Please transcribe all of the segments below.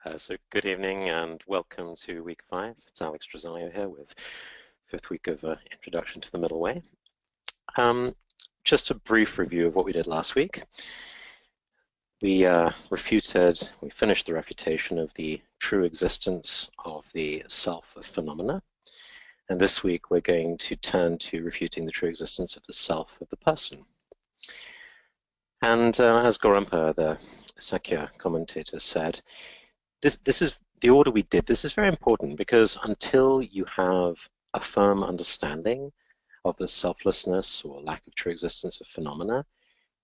So good evening and welcome to week 5. It's Alex Drosaglio here with fifth week of Introduction to the Middle Way. Just a brief review of what we did last week. We finished the refutation of the true existence of the self of phenomena. And this week we're going to turn to refuting the true existence of the self of the person. And as Gorumpa, the Sakya commentator, said, this is the order we did. This is very important because until you have a firm understanding of the selflessness or lack of true existence of phenomena,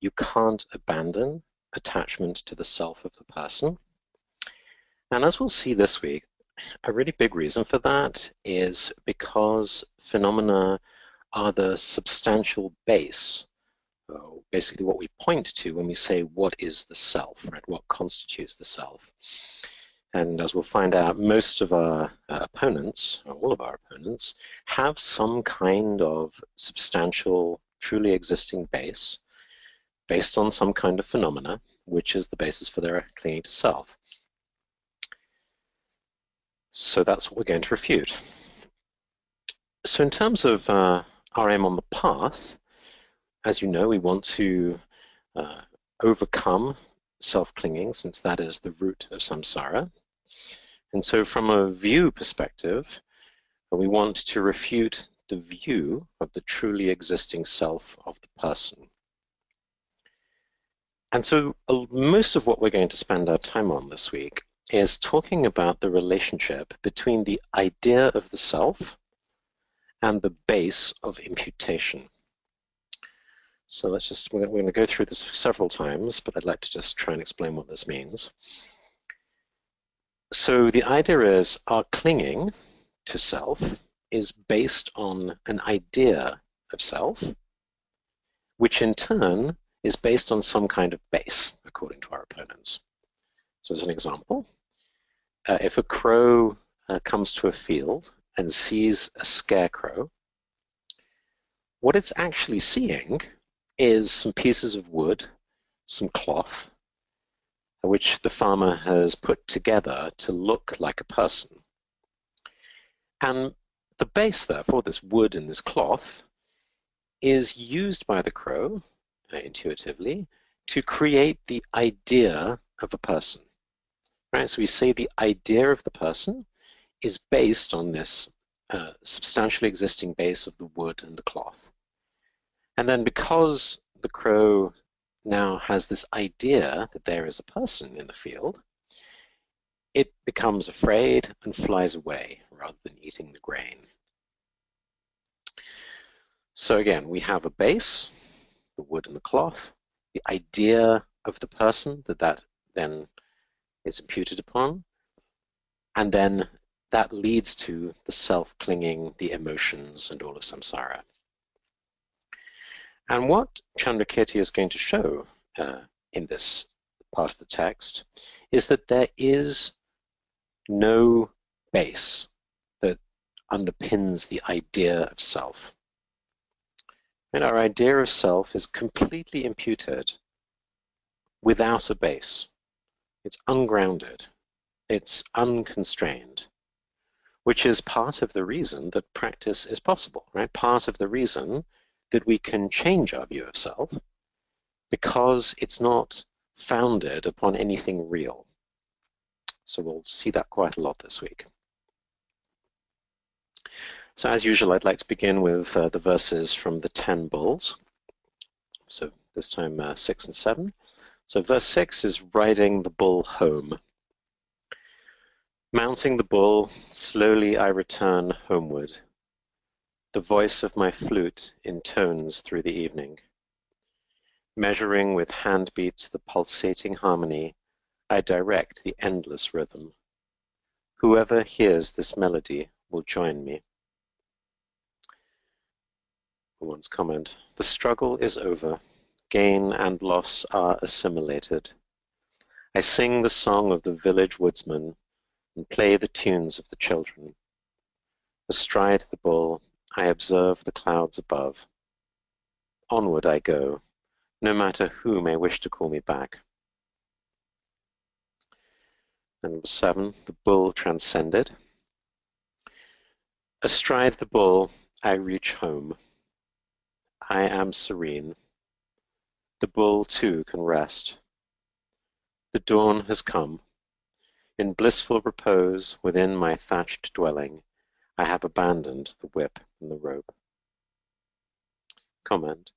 you can't abandon attachment to the self of the person. And as we'll see this week, a really big reason for that is because phenomena are the substantial base, basically what we point to when we say what is the self, right? What constitutes the self. And as we'll find out, most of our opponents, or all of our opponents, have some kind of substantial, truly existing base based on some kind of phenomena, which is the basis for their clinging to self. So that's what we're going to refute. So in terms of our aim on the path, as you know, we want to overcome self-clinging, since that is the root of samsara. And so from a view perspective, we want to refute the view of the truly existing self of the person. And so most of what we're going to spend our time on this week is talking about the relationship between the idea of the self and the base of imputation. So we're going to go through this several times, but I'd like to just try and explain what this means. So the idea is our clinging to self is based on an idea of self, which in turn is based on some kind of base, according to our opponents. So as an example, if a crow comes to a field and sees a scarecrow, what it's actually seeing is some pieces of wood, some cloth, which the farmer has put together to look like a person. And the base, therefore, this wood and this cloth, is used by the crow, intuitively, to create the idea of a person. Right? So we say the idea of the person is based on this substantially existing base of the wood and the cloth. And then because the crow now has this idea that there is a person in the field, it becomes afraid and flies away rather than eating the grain. So again, we have a base, the wood and the cloth, the idea of the person that then is imputed upon, and then that leads to the self-clinging, the emotions, and all of samsara. And what Chandrakirti is going to show in this part of the text is that there is no base that underpins the idea of self. And our idea of self is completely imputed without a base. It's ungrounded. It's unconstrained, which is part of the reason that practice is possible, right? Part of the reason that we can change our view of self, because it's not founded upon anything real. So we'll see that quite a lot this week. So as usual, I'd like to begin with the verses from the 10 bulls. So this time 6 and 7. So verse 6 is riding the bull home. Mounting the bull, slowly I return homeward. The voice of my flute intones through the evening. Measuring with hand beats the pulsating harmony, I direct the endless rhythm. Whoever hears this melody will join me. One's comment: the struggle is over. Gain and loss are assimilated. I sing the song of the village woodsman and play the tunes of the children. Astride the bull, I observe the clouds above. Onward I go, no matter who may wish to call me back. And number 7, the bull transcended. Astride the bull, I reach home. I am serene. The bull too can rest. The dawn has come. In blissful repose within my thatched dwelling, I have abandoned the whip and the rope. Comment.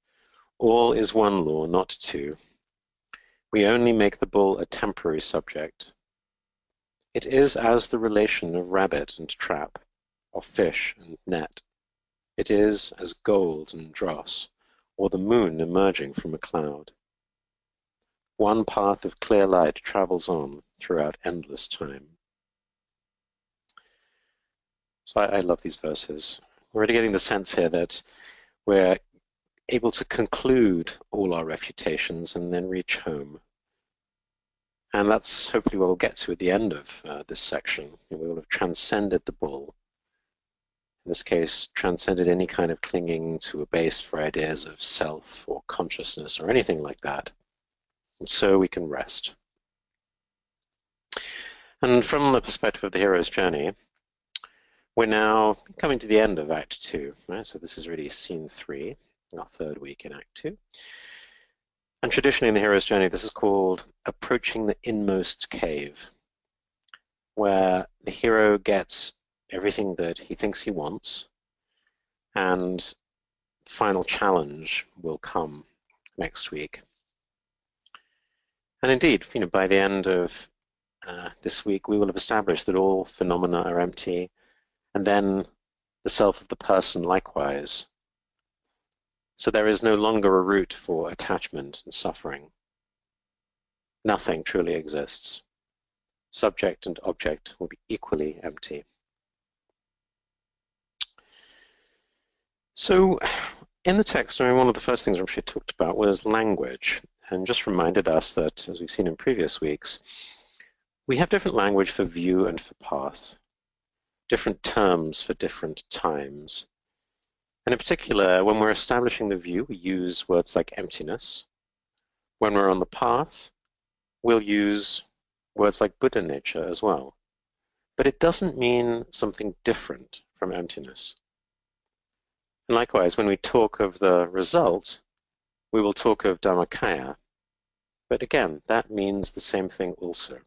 All is one law, not two. We only make the bull a temporary subject. It is as the relation of rabbit and trap, of fish and net. It is as gold and dross, or the moon emerging from a cloud. One path of clear light travels on throughout endless time. So I love these verses. We're already getting the sense here that we're able to conclude all our refutations and then reach home. And that's hopefully what we'll get to at the end of this section. We will have transcended the bull. In this case, transcended any kind of clinging to a base for ideas of self or consciousness or anything like that. And so we can rest. And from the perspective of the hero's journey, we're now coming to the end of Act 2. Right? So this is really Scene 3, our third week in Act 2. And traditionally in the hero's journey, this is called approaching the inmost cave, where the hero gets everything that he thinks he wants, and the final challenge will come next week. And indeed, by the end of this week, we will have established that all phenomena are empty, and then the self of the person likewise. So there is no longer a root for attachment and suffering. Nothing truly exists. Subject and object will be equally empty. So in the text, one of the first things Rinpoche talked about was language, and just reminded us that, as we've seen in previous weeks, we have different language for view and for path, different terms for different times. And in particular, when we're establishing the view, we use words like emptiness. When we're on the path, we'll use words like Buddha nature as well. But it doesn't mean something different from emptiness. And likewise, when we talk of the result, we will talk of Dhammakaya. But again, that means the same thing also.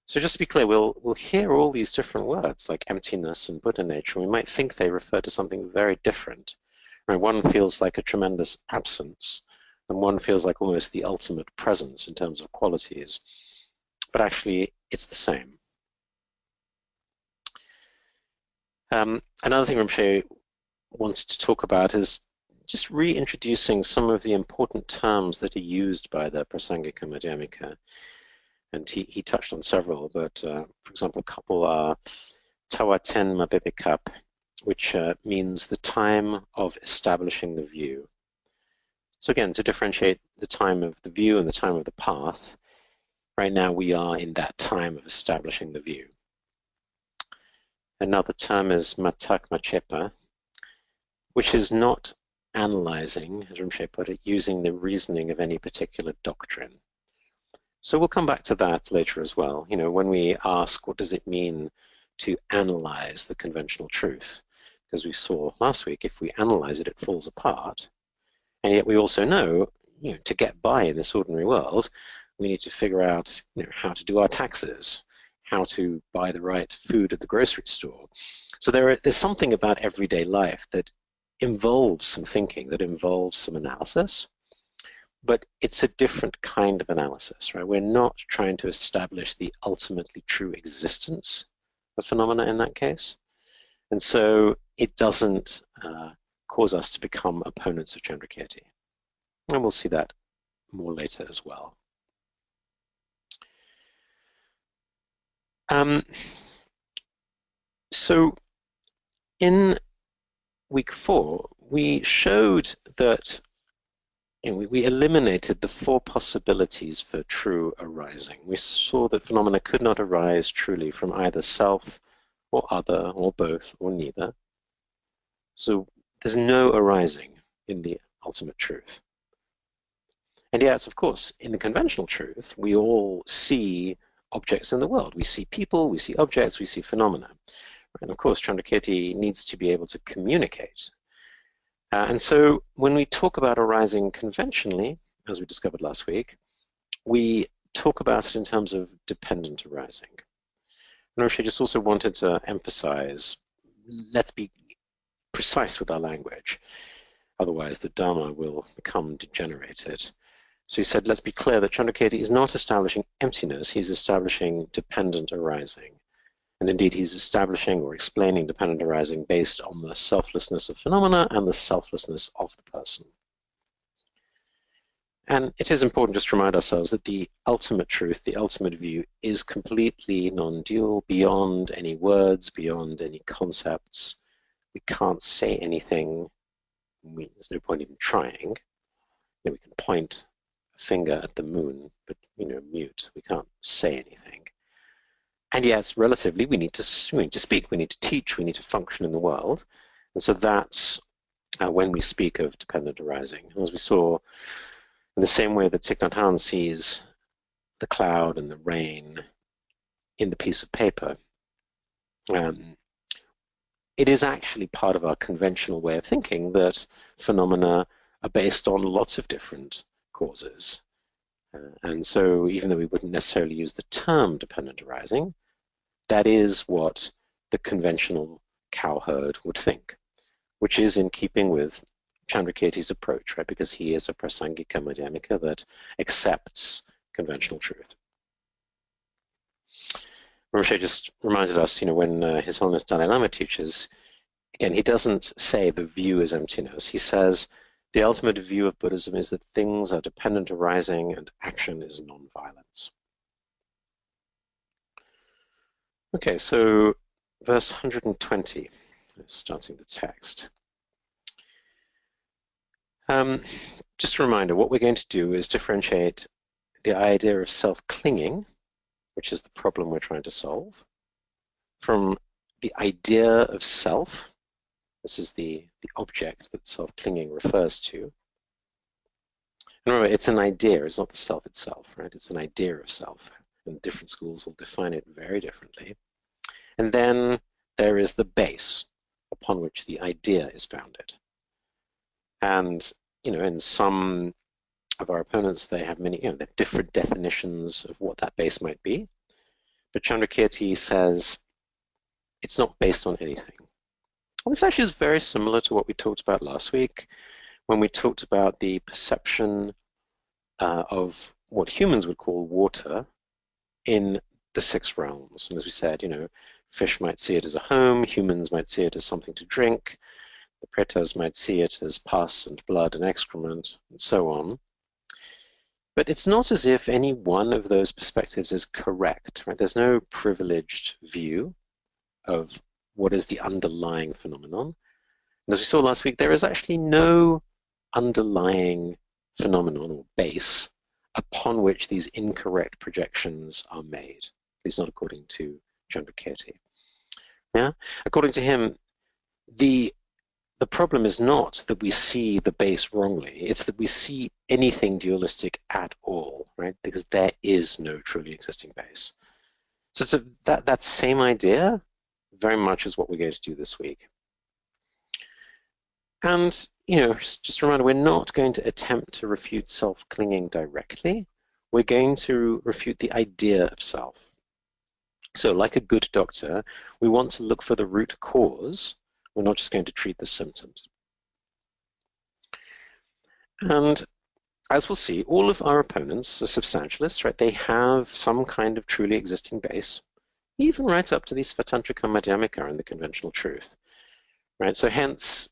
So just to be clear, we'll hear all these different words like emptiness and Buddha nature. We might think they refer to something very different. Right? One feels like a tremendous absence, and one feels like almost the ultimate presence in terms of qualities. But actually, it's the same. Another thing Rinpoche wanted to talk about is just reintroducing some of the important terms that are used by the Prasangika Madhyamika. And he touched on several, but for example, a couple are Tawaten Mabibikap, which means the time of establishing the view. So again, to differentiate the time of the view and the time of the path, right now we are in that time of establishing the view. Another term is Matak Machepa, which is not analyzing, as Rinpoche put it, using the reasoning of any particular doctrine. So we'll come back to that later as well. When we ask what does it mean to analyze the conventional truth, because we saw last week, if we analyze it, it falls apart. And yet we also know, to get by in this ordinary world, we need to figure out, how to do our taxes, how to buy the right food at the grocery store. So there's something about everyday life that involves some thinking, that involves some analysis. But it's a different kind of analysis, right? We're not trying to establish the ultimately true existence of phenomena in that case. And so it doesn't cause us to become opponents of Chandrakirti. And we'll see that more later as well. So in week 4, we showed that we eliminated the 4 possibilities for true arising. We saw that phenomena could not arise truly from either self or other or both or neither. So there's no arising in the ultimate truth. And yet, of course, in the conventional truth, we all see objects in the world. We see people, we see objects, we see phenomena. And of course, Chandrakirti needs to be able to communicate. And so when we talk about arising conventionally, as we discovered last week, we talk about it in terms of dependent arising. And Roshi just also wanted to emphasize, let's be precise with our language. Otherwise, the Dharma will become degenerated. So he said, let's be clear that Chandrakirti is not establishing emptiness, he's establishing dependent arising. And indeed, he's establishing or explaining dependent arising based on the selflessness of phenomena and the selflessness of the person. And it is important just to remind ourselves that the ultimate truth, the ultimate view, is completely non-dual, beyond any words, beyond any concepts. We can't say anything. There's no point even trying. We can point a finger at the moon, but mute. We can't say anything. And yes, relatively, we need to speak, we need to teach, we need to function in the world. And so that's when we speak of dependent arising. As we saw, in the same way that Thich Nhat Hanh sees the cloud and the rain in the piece of paper, it is actually part of our conventional way of thinking that phenomena are based on lots of different causes. And so even though we wouldn't necessarily use the term dependent arising, that is what the conventional cowherd would think, which is in keeping with Chandrakirti's approach, right? Because he is a prasangika madhyamika that accepts conventional truth. Rinpoche just reminded us, when His Holiness Dalai Lama teaches, again, he doesn't say the view is emptiness. He says the ultimate view of Buddhism is that things are dependent arising and action is non-violence. Okay, so verse 120, starting the text. Just a reminder, what we're going to do is differentiate the idea of self-clinging, which is the problem we're trying to solve, from the idea of self. This is the object that self-clinging refers to. And remember, it's an idea, it's not the self itself, right? It's an idea of self, and different schools will define it very differently. And then there is the base upon which the idea is founded. And, in some of our opponents, they have many, they have different definitions of what that base might be. But Chandrakirti says it's not based on anything. Well, this actually is very similar to what we talked about last week when we talked about the perception of what humans would call water in the six realms. And as we said, fish might see it as a home, humans might see it as something to drink, the pretas might see it as pus and blood and excrement, and so on. But it's not as if any one of those perspectives is correct, right? There's no privileged view of what is the underlying phenomenon. And as we saw last week, there is actually no underlying phenomenon or base upon which these incorrect projections are made, at least not according to Chandrakirti. Yeah? According to him, the problem is not that we see the base wrongly, it's that we see anything dualistic at all, right? Because there is no truly existing base. So it's that same idea very much is what we're going to do this week. And, just a reminder, we're not going to attempt to refute self-clinging directly. We're going to refute the idea of self. So like a good doctor, we want to look for the root cause. We're not just going to treat the symptoms. And as we'll see, all of our opponents are substantialists, right? They have some kind of truly existing base, even right up to the Svatantrika Madhyamika and the conventional truth, right? So hence,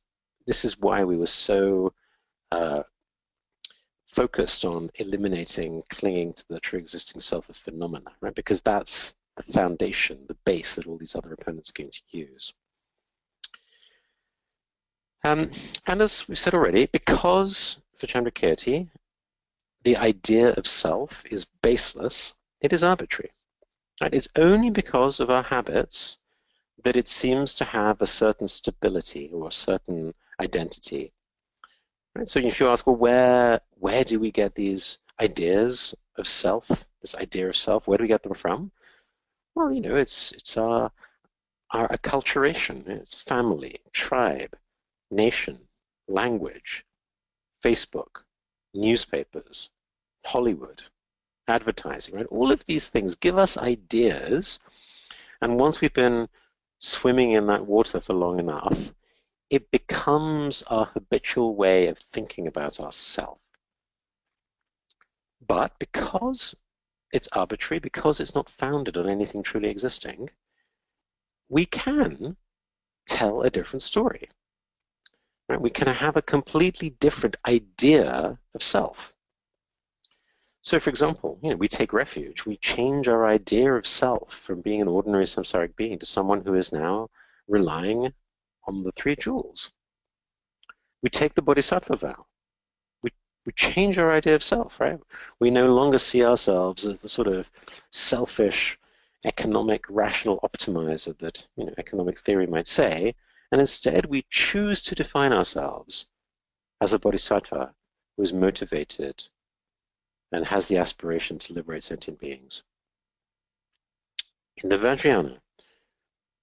this is why we were so focused on eliminating clinging to the true existing self of phenomena, right? Because that's the foundation, the base that all these other opponents are going to use. And as we said already, because for Chandrakirti, the idea of self is baseless, it is arbitrary. Right? It's only because of our habits that it seems to have a certain stability or a certain identity. Right? So if you ask, well, where do we get these ideas of self, this idea of self, where do we get them from? Well, it's our acculturation. It's family, tribe, nation, language, Facebook, newspapers, Hollywood, advertising, right? All of these things give us ideas, and once we've been swimming in that water for long enough, it becomes our habitual way of thinking about ourselves. But because it's arbitrary, because it's not founded on anything truly existing, we can tell a different story. Right? We can have a completely different idea of self. So, for example, we take refuge. We change our idea of self from being an ordinary samsaric being to someone who is now relying on the three jewels. We take the bodhisattva vow. We change our idea of self, right? We no longer see ourselves as the sort of selfish, economic, rational optimizer that economic theory might say, and instead we choose to define ourselves as a bodhisattva who is motivated and has the aspiration to liberate sentient beings. In the Vajrayana,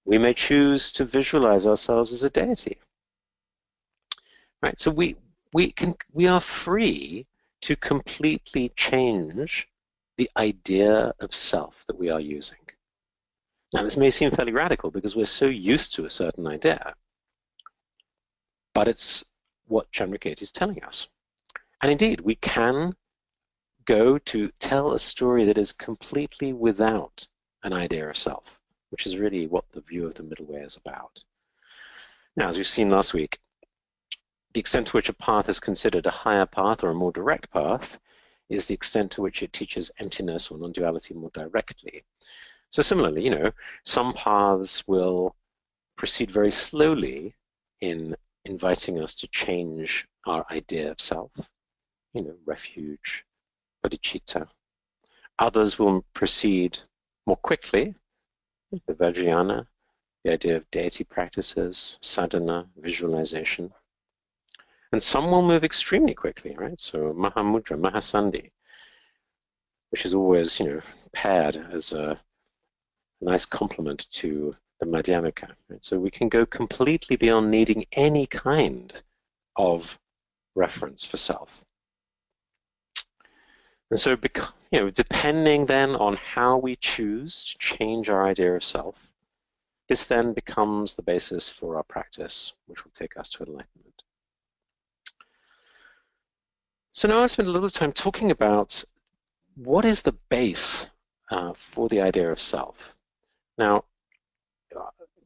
we may choose to visualize ourselves as a deity. Right? So we are free to completely change the idea of self that we are using. Now, this may seem fairly radical because we're so used to a certain idea, but it's what Chandrakirti is telling us. And indeed, we can go to tell a story that is completely without an idea of self, which is really what the view of the middle way is about. Now, as we've seen last week, the extent to which a path is considered a higher path or a more direct path is the extent to which it teaches emptiness or non-duality more directly. So similarly, some paths will proceed very slowly in inviting us to change our idea of self, refuge, bodhicitta. Others will proceed more quickly, the Vajrayana, the idea of deity practices, sadhana, visualization. And some will move extremely quickly, right? So Mahamudra, Mahasandhi, which is always, paired as a nice complement to the Madhyamika. Right? So we can go completely beyond needing any kind of reference for self. And so, depending then on how we choose to change our idea of self, this then becomes the basis for our practice, which will take us to enlightenment. So now I've spent a little time talking about what is the base for the idea of self. Now,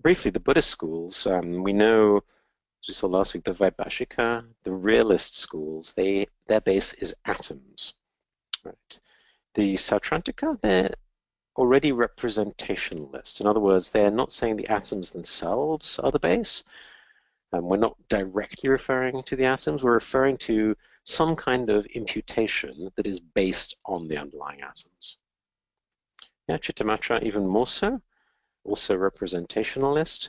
briefly, the Buddhist schools, we know, as we saw last week, the Vaibhashika, the realist schools, their base is atoms. Right. The Sautrantika, they're already representationalist. In other words, they're not saying the atoms themselves are the base. We're not directly referring to the atoms. We're referring to some kind of imputation that is based on the underlying atoms. Yeah, Chittamatra even more so, also representationalist.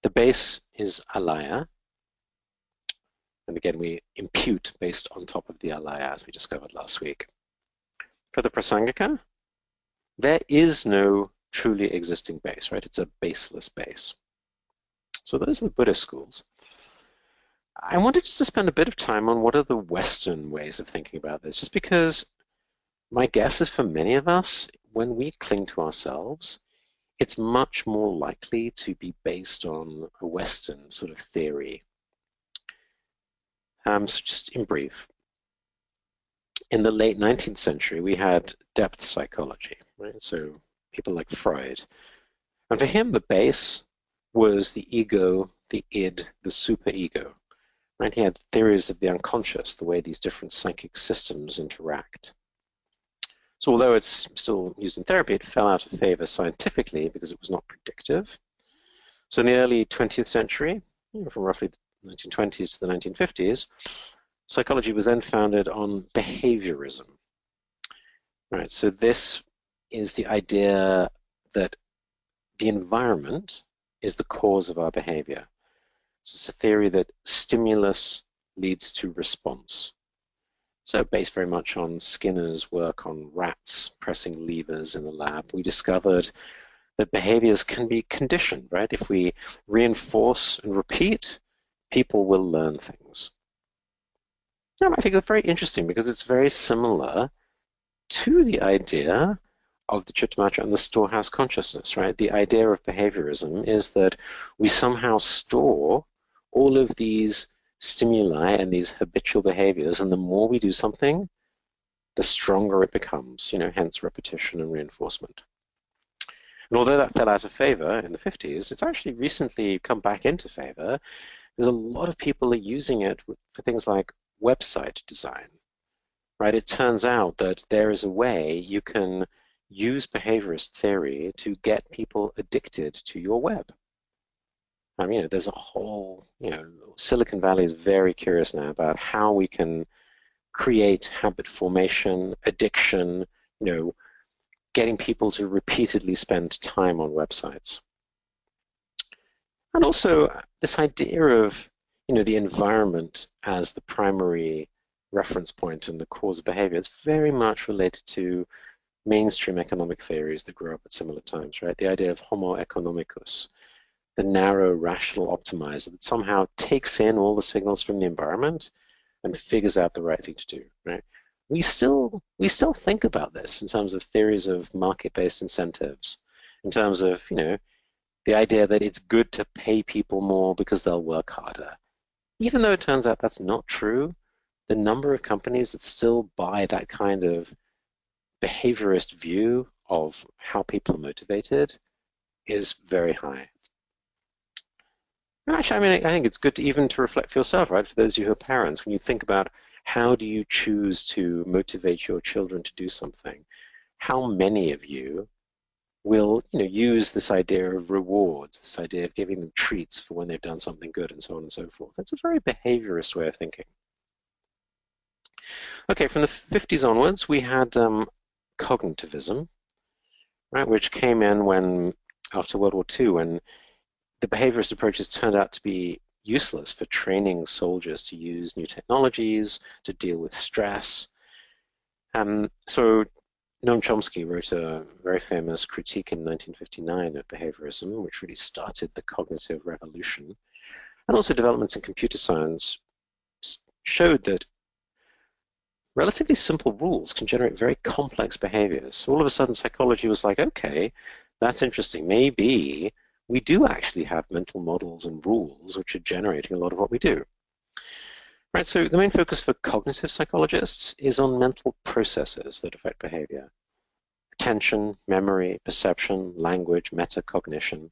The base is alaya. And again, we impute based on top of the alaya, as we discovered last week. For the Prasangika, there is no truly existing base, right? It's a baseless base. So those are the Buddhist schools. I wanted just to spend a bit of time on what are the Western ways of thinking about this, just because my guess is for many of us, when we cling to ourselves, it's much more likely to be based on a Western sort of theory. So just in brief, in the late 19th century, we had depth psychology, right? So people like Freud. And for him, the base was the ego, the id, the superego. Right? He had theories of the unconscious, the way these different psychic systems interact. So although it's still used in therapy, it fell out of favor scientifically because it was not predictive. So in the early 20th century, from roughly the 1920s to the 1950s, psychology was then founded on behaviorism. Right, so this is the idea that the environment is the cause of our behavior. It's a theory that stimulus leads to response. So based very much on Skinner's work on rats pressing levers in the lab, we discovered that behaviors can be conditioned, right? If we reinforce and repeat, people will learn things. And I think it's very interesting because it's very similar to the idea of the Chittamatra and the storehouse consciousness, right? The idea of behaviorism is that we somehow store all of these stimuli and these habitual behaviors, and the more we do something, the stronger it becomes, hence repetition and reinforcement. And although that fell out of favor in the 50s, it's actually recently come back into favor. There's a lot of people are using it for things like website design, right? It turns out that there is a way you can use behaviorist theory to get people addicted to your web. There's a whole, Silicon Valley is very curious now about how we can create habit formation, addiction, getting people to repeatedly spend time on websites. And also this idea of, the environment as the primary reference point and the cause of behavior is very much related to mainstream economic theories that grew up at similar times, right? The idea of homo economicus, the narrow rational optimizer that somehow takes in all the signals from the environment and figures out the right thing to do, right? We still think about this in terms of theories of market-based incentives, in terms of, the idea that it's good to pay people more because they'll work harder. Even though it turns out that's not true, the number of companies that still buy that kind of behaviorist view of how people are motivated is very high. And actually, I think it's good to even to reflect for yourself, right? For those of you who are parents, when you think about how do you choose to motivate your children to do something, how many of you will, use this idea of rewards, this idea of giving them treats for when they've done something good, and so on and so forth. That's a very behaviorist way of thinking. Okay, from the 50s onwards, we had cognitivism, right, which came in after World War II, when the behaviorist approaches turned out to be useless for training soldiers to use new technologies, to deal with stress. So Noam Chomsky wrote a very famous critique in 1959 of behaviorism, which really started the cognitive revolution. And also developments in computer science showed that relatively simple rules can generate very complex behaviors. So all of a sudden, psychology was like, okay, that's interesting. Maybe we do actually have mental models and rules which are generating a lot of what we do. Right, so the main focus for cognitive psychologists is on mental processes that affect behavior. Attention, memory, perception, language, metacognition.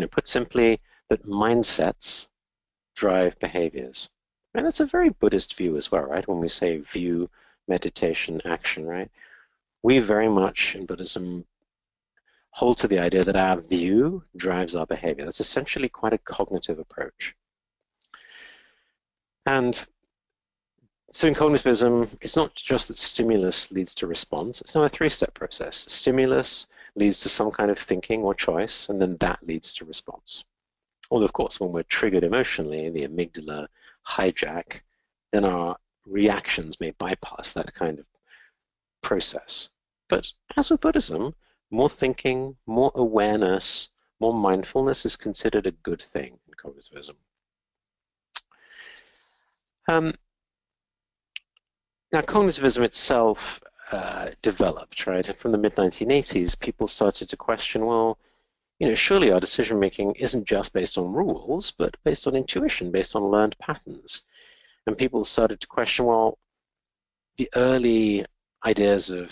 Put simply, that mindsets drive behaviors. And that's a very Buddhist view as well, right? When we say view, meditation, action, right? We very much in Buddhism hold to the idea that our view drives our behavior. That's essentially quite a cognitive approach. And so in cognitivism, it's not just that stimulus leads to response. It's now a three-step process. Stimulus leads to some kind of thinking or choice, and then that leads to response. Although, of course, when we're triggered emotionally, the amygdala hijack, then our reactions may bypass that kind of process. But as with Buddhism, more thinking, more awareness, more mindfulness is considered a good thing in cognitivism. Now, cognitivism itself developed, right? And from the mid-1980s, people started to question, well, surely our decision-making isn't just based on rules, but based on intuition, based on learned patterns. And people started to question, well, the early ideas of,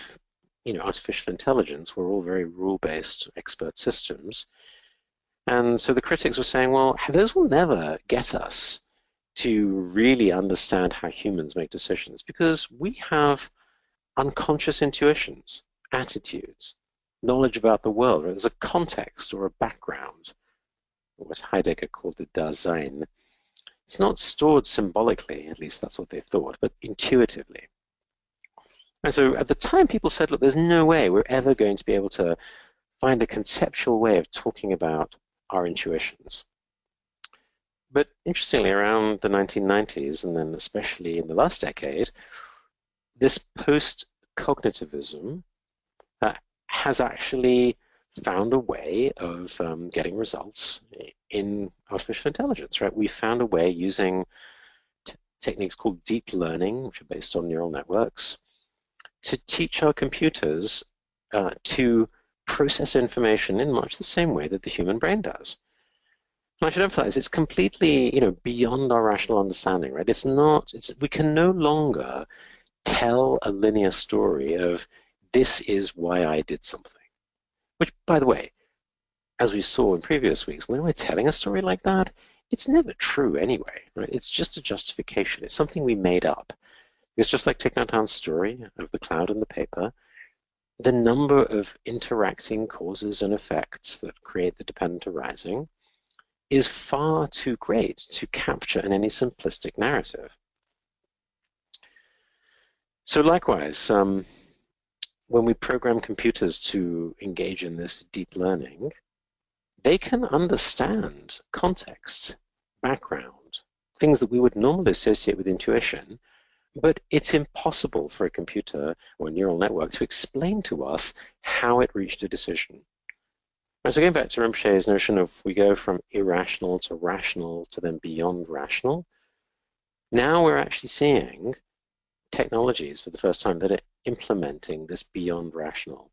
artificial intelligence were all very rule-based expert systems. And so the critics were saying, well, those will never get us to really understand how humans make decisions, because we have unconscious intuitions, attitudes, knowledge about the world. There's a context or a background, what Heidegger called the Dasein. It's not stored symbolically, at least that's what they thought, but intuitively. And so at the time, people said, look, there's no way we're ever going to be able to find a conceptual way of talking about our intuitions. But interestingly, around the 1990s, and then especially in the last decade, this post-cognitivism has actually found a way of getting results in artificial intelligence, right? We found a way using techniques called deep learning, which are based on neural networks, to teach our computers to process information in much the same way that the human brain does. And I should emphasize, it's completely, beyond our rational understanding, right? We can no longer tell a linear story of this is why I did something. Which, by the way, as we saw in previous weeks, when we're telling a story like that, it's never true anyway, right? It's just a justification. It's something we made up. It's just like Thich Nhat Hanh's story of the cloud and the paper. The number of interacting causes and effects that create the dependent arising is far too great to capture in any simplistic narrative. So likewise, when we program computers to engage in this deep learning, they can understand context, background, things that we would normally associate with intuition, but it's impossible for a computer or a neural network to explain to us how it reached a decision. And so going back to Rinpoche's notion of we go from irrational to then beyond rational, now we're actually seeing technologies for the first time that are implementing this beyond rational.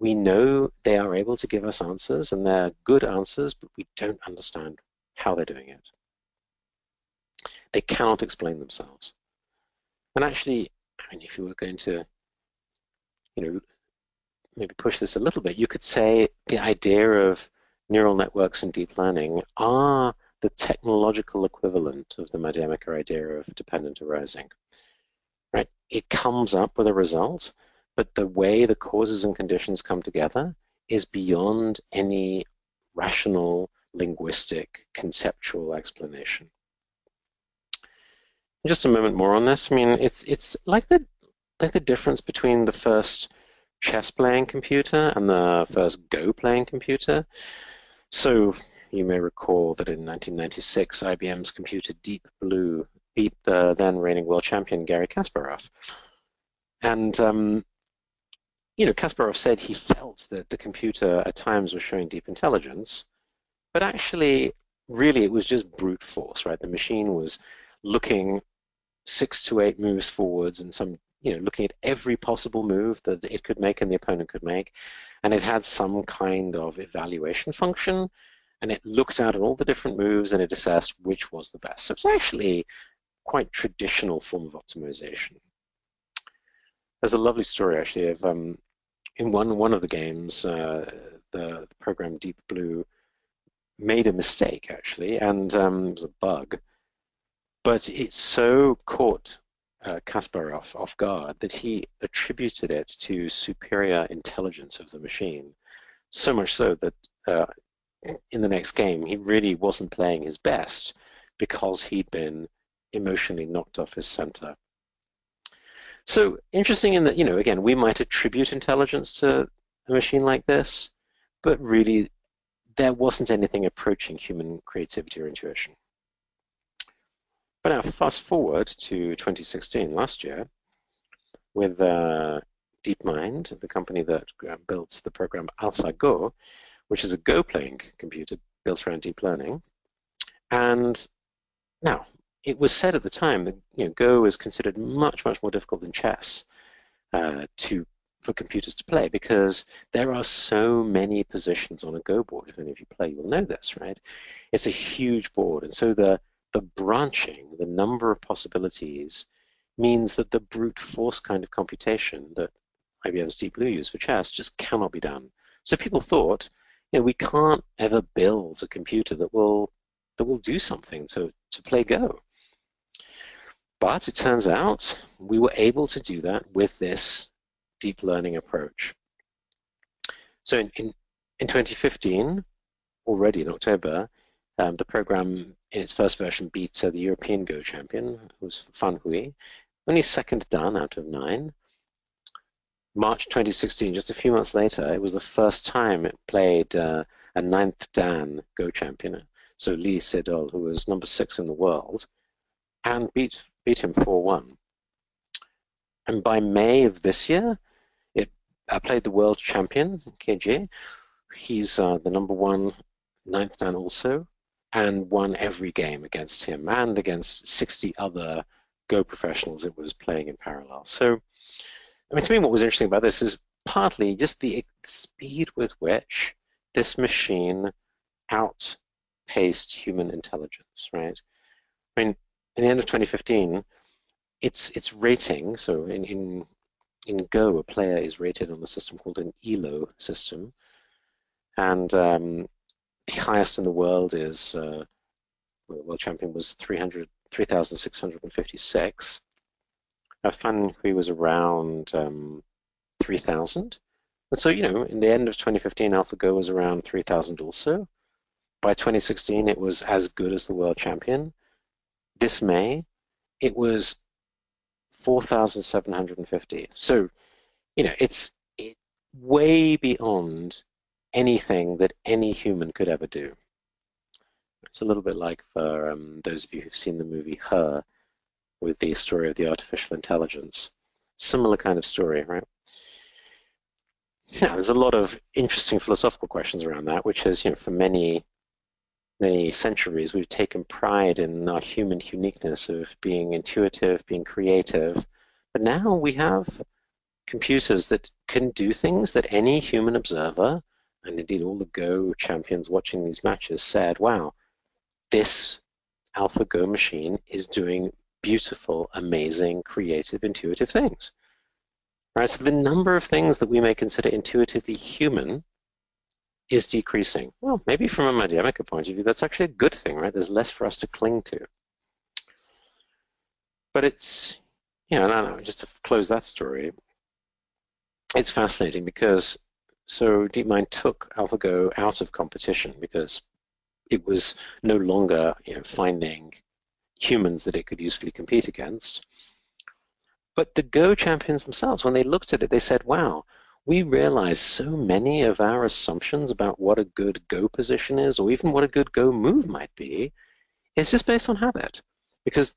We know they are able to give us answers, and they're good answers, but we don't understand how they're doing it. They cannot explain themselves. And actually, I mean, if you were going to, maybe push this a little bit, you could say the idea of neural networks and deep learning are the technological equivalent of the Madhyamaka idea of dependent arising. Right? It comes up with a result, but the way the causes and conditions come together is beyond any rational, linguistic, conceptual explanation. Just a moment more on this. I mean, it's like the difference between the first chess-playing computer and the first Go-playing computer. So you may recall that in 1996, IBM's computer Deep Blue beat the then reigning world champion Garry Kasparov. And Kasparov said he felt that the computer at times was showing deep intelligence, but actually, really, it was just brute force, right? The machine was looking 6 to 8 moves forwards and looking at every possible move that it could make and the opponent could make, and it had some kind of evaluation function, and it looked at all the different moves and it assessed which was the best. So it's actually quite traditional form of optimization. There's a lovely story actually of in one of the games, the program Deep Blue made a mistake actually, and it was a bug, but it so caught Kasparov off guard that he attributed it to superior intelligence of the machine, so much so that in the next game he really wasn't playing his best because he'd been emotionally knocked off his center. So interesting in that, again, we might attribute intelligence to a machine like this, but really there wasn't anything approaching human creativity or intuition. But now fast forward to 2016, last year, with DeepMind, the company that built the program AlphaGo, which is a Go-playing computer built around deep learning. And now, it was said at the time that Go is considered much, much more difficult than chess for computers to play because there are so many positions on a Go board. If any of you play, you'll know this, right? It's a huge board, and so the branching, the number of possibilities, means that the brute force kind of computation that IBM's Deep Blue used for chess just cannot be done. So people thought, we can't ever build a computer that will do something to play Go. But it turns out we were able to do that with this deep learning approach. So in 2015, already in October, the program in its first version beat the European Go champion, who was Fan Hui, only second dan out of 9. March 2016, just a few months later, it was the first time it played a 9th dan Go champion, so Lee Sedol, who was number 6 in the world, and beat him 4-1. And by May of this year, it played the world champion, KJ. He's the number one ninth dan also, and won every game against him and against 60 other Go professionals it was playing in parallel. So, I mean, to me, what was interesting about this is partly just the speed with which this machine outpaced human intelligence, right? I mean, in the end of 2015, its rating, so in Go, a player is rated on a system called an ELO system, and the highest in the world is well, the world champion was 3,656. Fan Hui was around 3,000. And so, in the end of 2015, AlphaGo was around 3,000 also. By 2016, it was as good as the world champion. This May, it was 4,750. So, it's way beyond anything that any human could ever do. It's a little bit like for those of you who've seen the movie Her, with the story of the artificial intelligence. Similar kind of story, right? Yeah, there's a lot of interesting philosophical questions around that, which is, for many, many centuries, we've taken pride in our human uniqueness of being intuitive, being creative. But now we have computers that can do things that any human observer, and indeed all the Go champions watching these matches said, wow, this AlphaGo machine is doing beautiful, amazing, creative, intuitive things. Right? So the number of things that we may consider intuitively human is decreasing. Well, maybe from a Madhyamika point of view, that's actually a good thing, right? There's less for us to cling to. But it's, no, just to close that story, it's fascinating because so DeepMind took AlphaGo out of competition because it was no longer finding humans that it could usefully compete against. But the Go champions themselves, when they looked at it, they said, wow, we realize so many of our assumptions about what a good Go position is, or even what a good Go move might be, is just based on habit. Because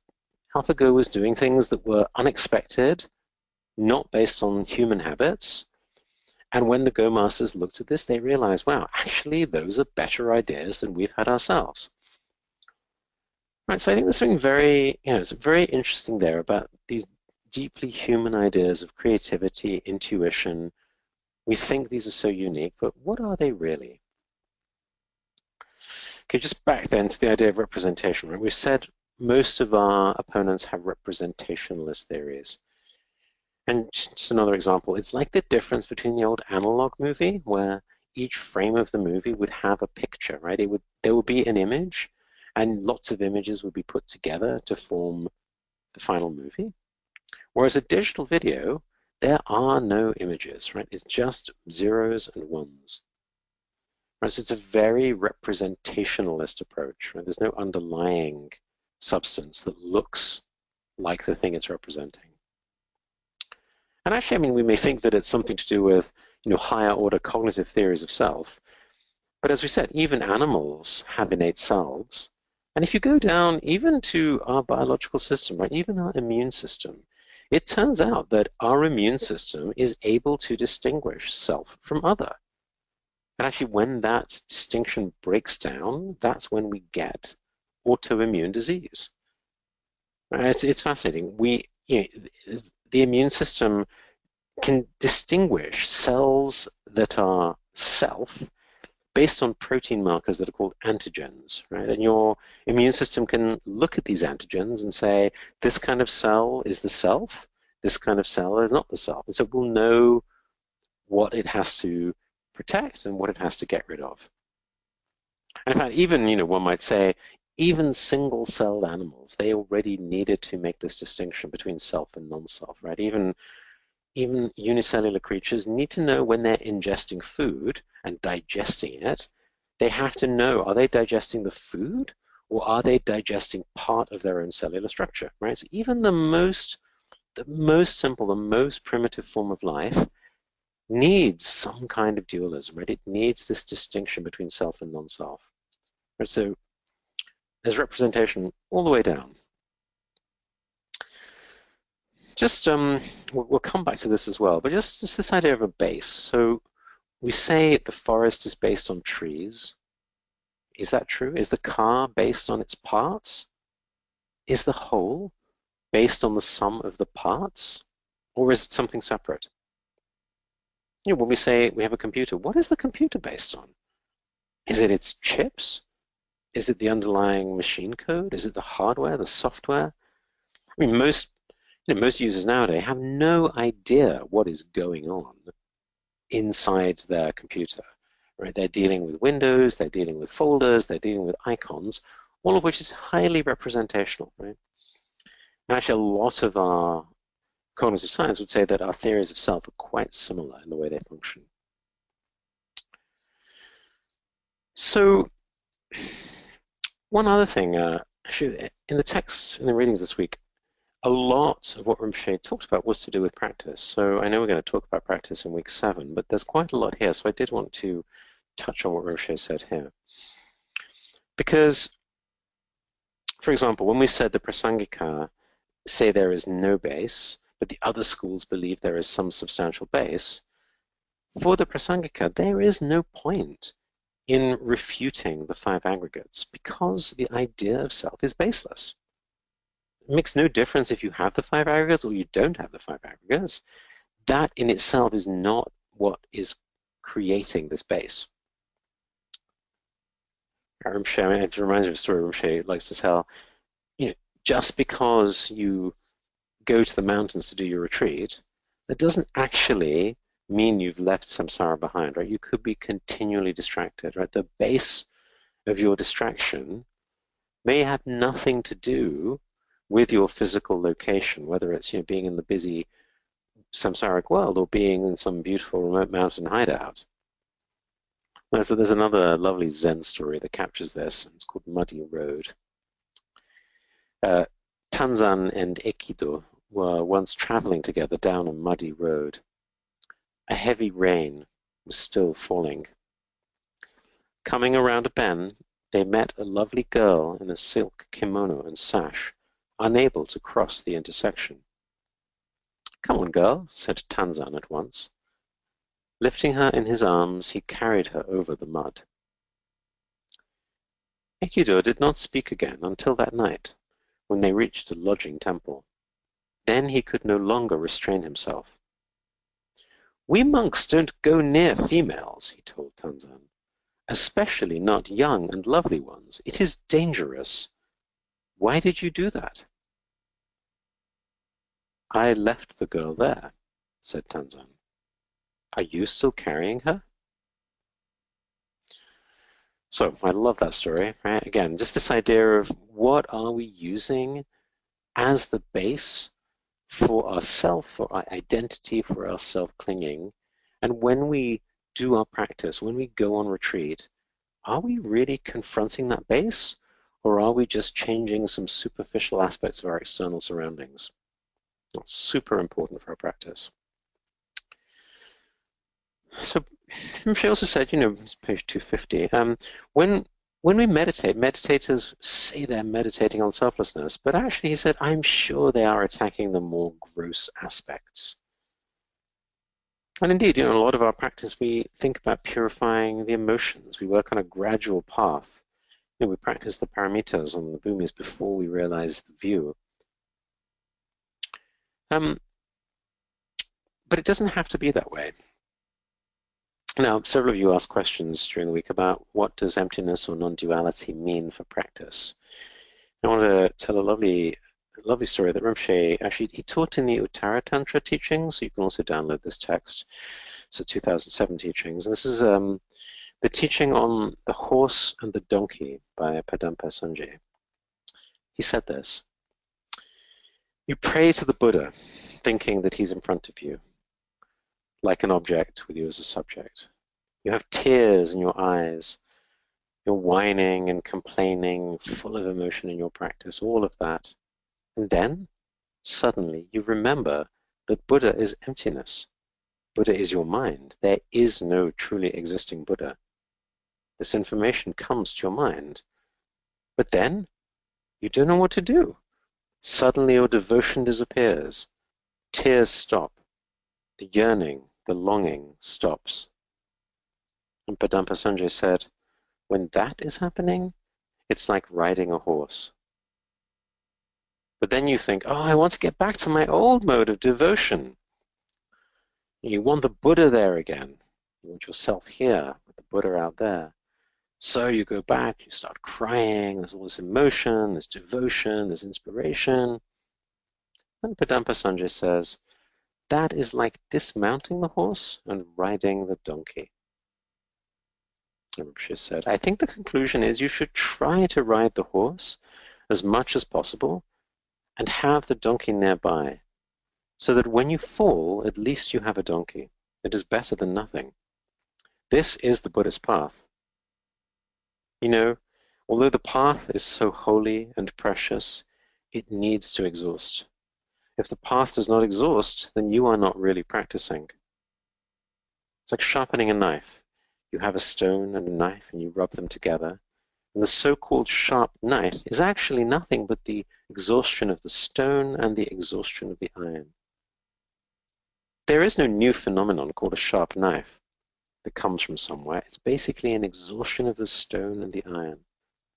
AlphaGo was doing things that were unexpected, not based on human habits. And when the Go masters looked at this, they realized, wow, actually, those are better ideas than we've had ourselves. Right, so I think there's something very, it's very interesting there about these deeply human ideas of creativity, intuition. We think these are so unique, but what are they really? Okay, just back then to the idea of representation, right? We've said most of our opponents have representationalist theories. And just another example, it's like the difference between the old analog movie, where each frame of the movie would have a picture, right? There would be an image, and lots of images would be put together to form the final movie. Whereas a digital video, there are no images, right? It's just zeros and ones. Right? So it's a very representationalist approach, right? There's no underlying substance that looks like the thing it's representing. And actually, I mean, we may think that it's something to do with, higher order cognitive theories of self. But as we said, even animals have innate selves. And if you go down even to our biological system, right, even our immune system, it turns out that our immune system is able to distinguish self from other. And actually, when that distinction breaks down, that's when we get autoimmune disease. Right? It's fascinating. The immune system can distinguish cells that are self based on protein markers that are called antigens, right? And your immune system can look at these antigens and say, this kind of cell is the self, this kind of cell is not the self. And so it will know what it has to protect and what it has to get rid of. And in fact, even, one might say, even single-celled animals, they already needed to make this distinction between self and non-self, right? Even unicellular creatures need to know when they're ingesting food and digesting it. They have to know, are they digesting the food or are they digesting part of their own cellular structure, right? So even the most simple, the most primitive form of life needs some kind of dualism, right? It needs this distinction between self and non-self. Right? So there's representation all the way down. just we'll come back to this as well, but just this idea of a base. So we say the forest is based on trees. Is that true? Is the car based on its parts? Is the whole based on the sum of the parts? Or is it something separate? You know, when we say we have a computer, what is the computer based on? Is it its chips? Is it the underlying machine code? Is it the hardware, the software? I mean, most users nowadays have no idea what is going on inside their computer, right? They're dealing with Windows, they're dealing with folders, they're dealing with icons, all of which is highly representational, right? And actually, a lot of our cognitive science would say that our theories of self are quite similar in the way they function. So, one other thing, actually, in the text, in the readings this week, a lot of what Rinpoche talked about was to do with practice. So I know we're going to talk about practice in week 7, but there's quite a lot here. So I did want to touch on what Rinpoche said here. Because, for example, when we said the Prasangika say there is no base, but the other schools believe there is some substantial base, for the Prasangika, there is no point in refuting the 5 aggregates because the idea of self is baseless. It makes no difference if you have the 5 aggregates or you don't have the 5 aggregates. That in itself is not what is creating this base. Rinpoche, I mean, it reminds me of a story Rinpoche likes to tell. You know, just because you go to the mountains to do your retreat, that doesn't actually mean you've left samsara behind, right? You could be continually distracted, right? The base of your distraction may have nothing to do with your physical location, whether it's being in the busy samsaric world or being in some beautiful remote mountain hideout. So there's another lovely Zen story that captures this. It's called Muddy Road. Tanzan and Ekido were once traveling together down a muddy road. A heavy rain was still falling. Coming around a bend, they met a lovely girl in a silk kimono and sash, unable to cross the intersection. "Come on, girl," said Tanzan at once. Lifting her in his arms, he carried her over the mud. Ekido did not speak again until that night, when they reached a lodging temple. Then he could no longer restrain himself. "We monks don't go near females," he told Tanzan, "especially not young and lovely ones. It is dangerous. Why did you do that?" "I left the girl there," said Tanzan. "Are you still carrying her?" So I love that story, right? Again, just this idea of what are we using as the base for our self, for our identity, for our self-clinging. And when we do our practice, when we go on retreat, are we really confronting that base? Or are we just changing some superficial aspects of our external surroundings? That's super important for our practice. So she also said, it's page 250, when we meditate, meditators say they're meditating on selflessness, but actually he said, I'm sure they are attacking the more gross aspects. And indeed, a lot of our practice, we think about purifying the emotions. We work on a gradual path. We practice the paramitas on the bhumis before we realize the view. But it doesn't have to be that way. Now, several of you asked questions during the week about what does emptiness or non-duality mean for practice. I want to tell a lovely story that Rinpoche, actually, he taught in the Uttara Tantra teachings, so you can also download this text. So 2007 teachings. And this is the teaching on the horse and the donkey by Padampa Sanjay. He said this: "You pray to the Buddha, thinking that he's in front of you, like an object with you as a subject. You have tears in your eyes. You're whining and complaining, full of emotion in your practice, all of that. And then, suddenly, you remember that Buddha is emptiness. Buddha is your mind. There is no truly existing Buddha. This information comes to your mind. But then, you don't know what to do. Suddenly, your devotion disappears. Tears stop. The yearning, the longing stops. And Padampa Sanjay said, when that is happening, it's like riding a horse. But then you think, oh, I want to get back to my old mode of devotion. You want the Buddha there again. You want yourself here with the Buddha out there. So you go back, you start crying, there's all this emotion, there's devotion, there's inspiration. And Padampa Sanjay says, that is like dismounting the horse and riding the donkey. And Rinpoche said, I think the conclusion is you should try to ride the horse as much as possible and have the donkey nearby, so that when you fall, at least you have a donkey. It is better than nothing. This is the Buddhist path. You know, although the path is so holy and precious, it needs to exhaust. If the path does not exhaust, then you are not really practicing. It's like sharpening a knife. You have a stone and a knife and you rub them together. And the so-called sharp knife is actually nothing but the exhaustion of the stone and the exhaustion of the iron. There is no new phenomenon called a sharp knife that comes from somewhere. It's basically an exhaustion of the stone and the iron.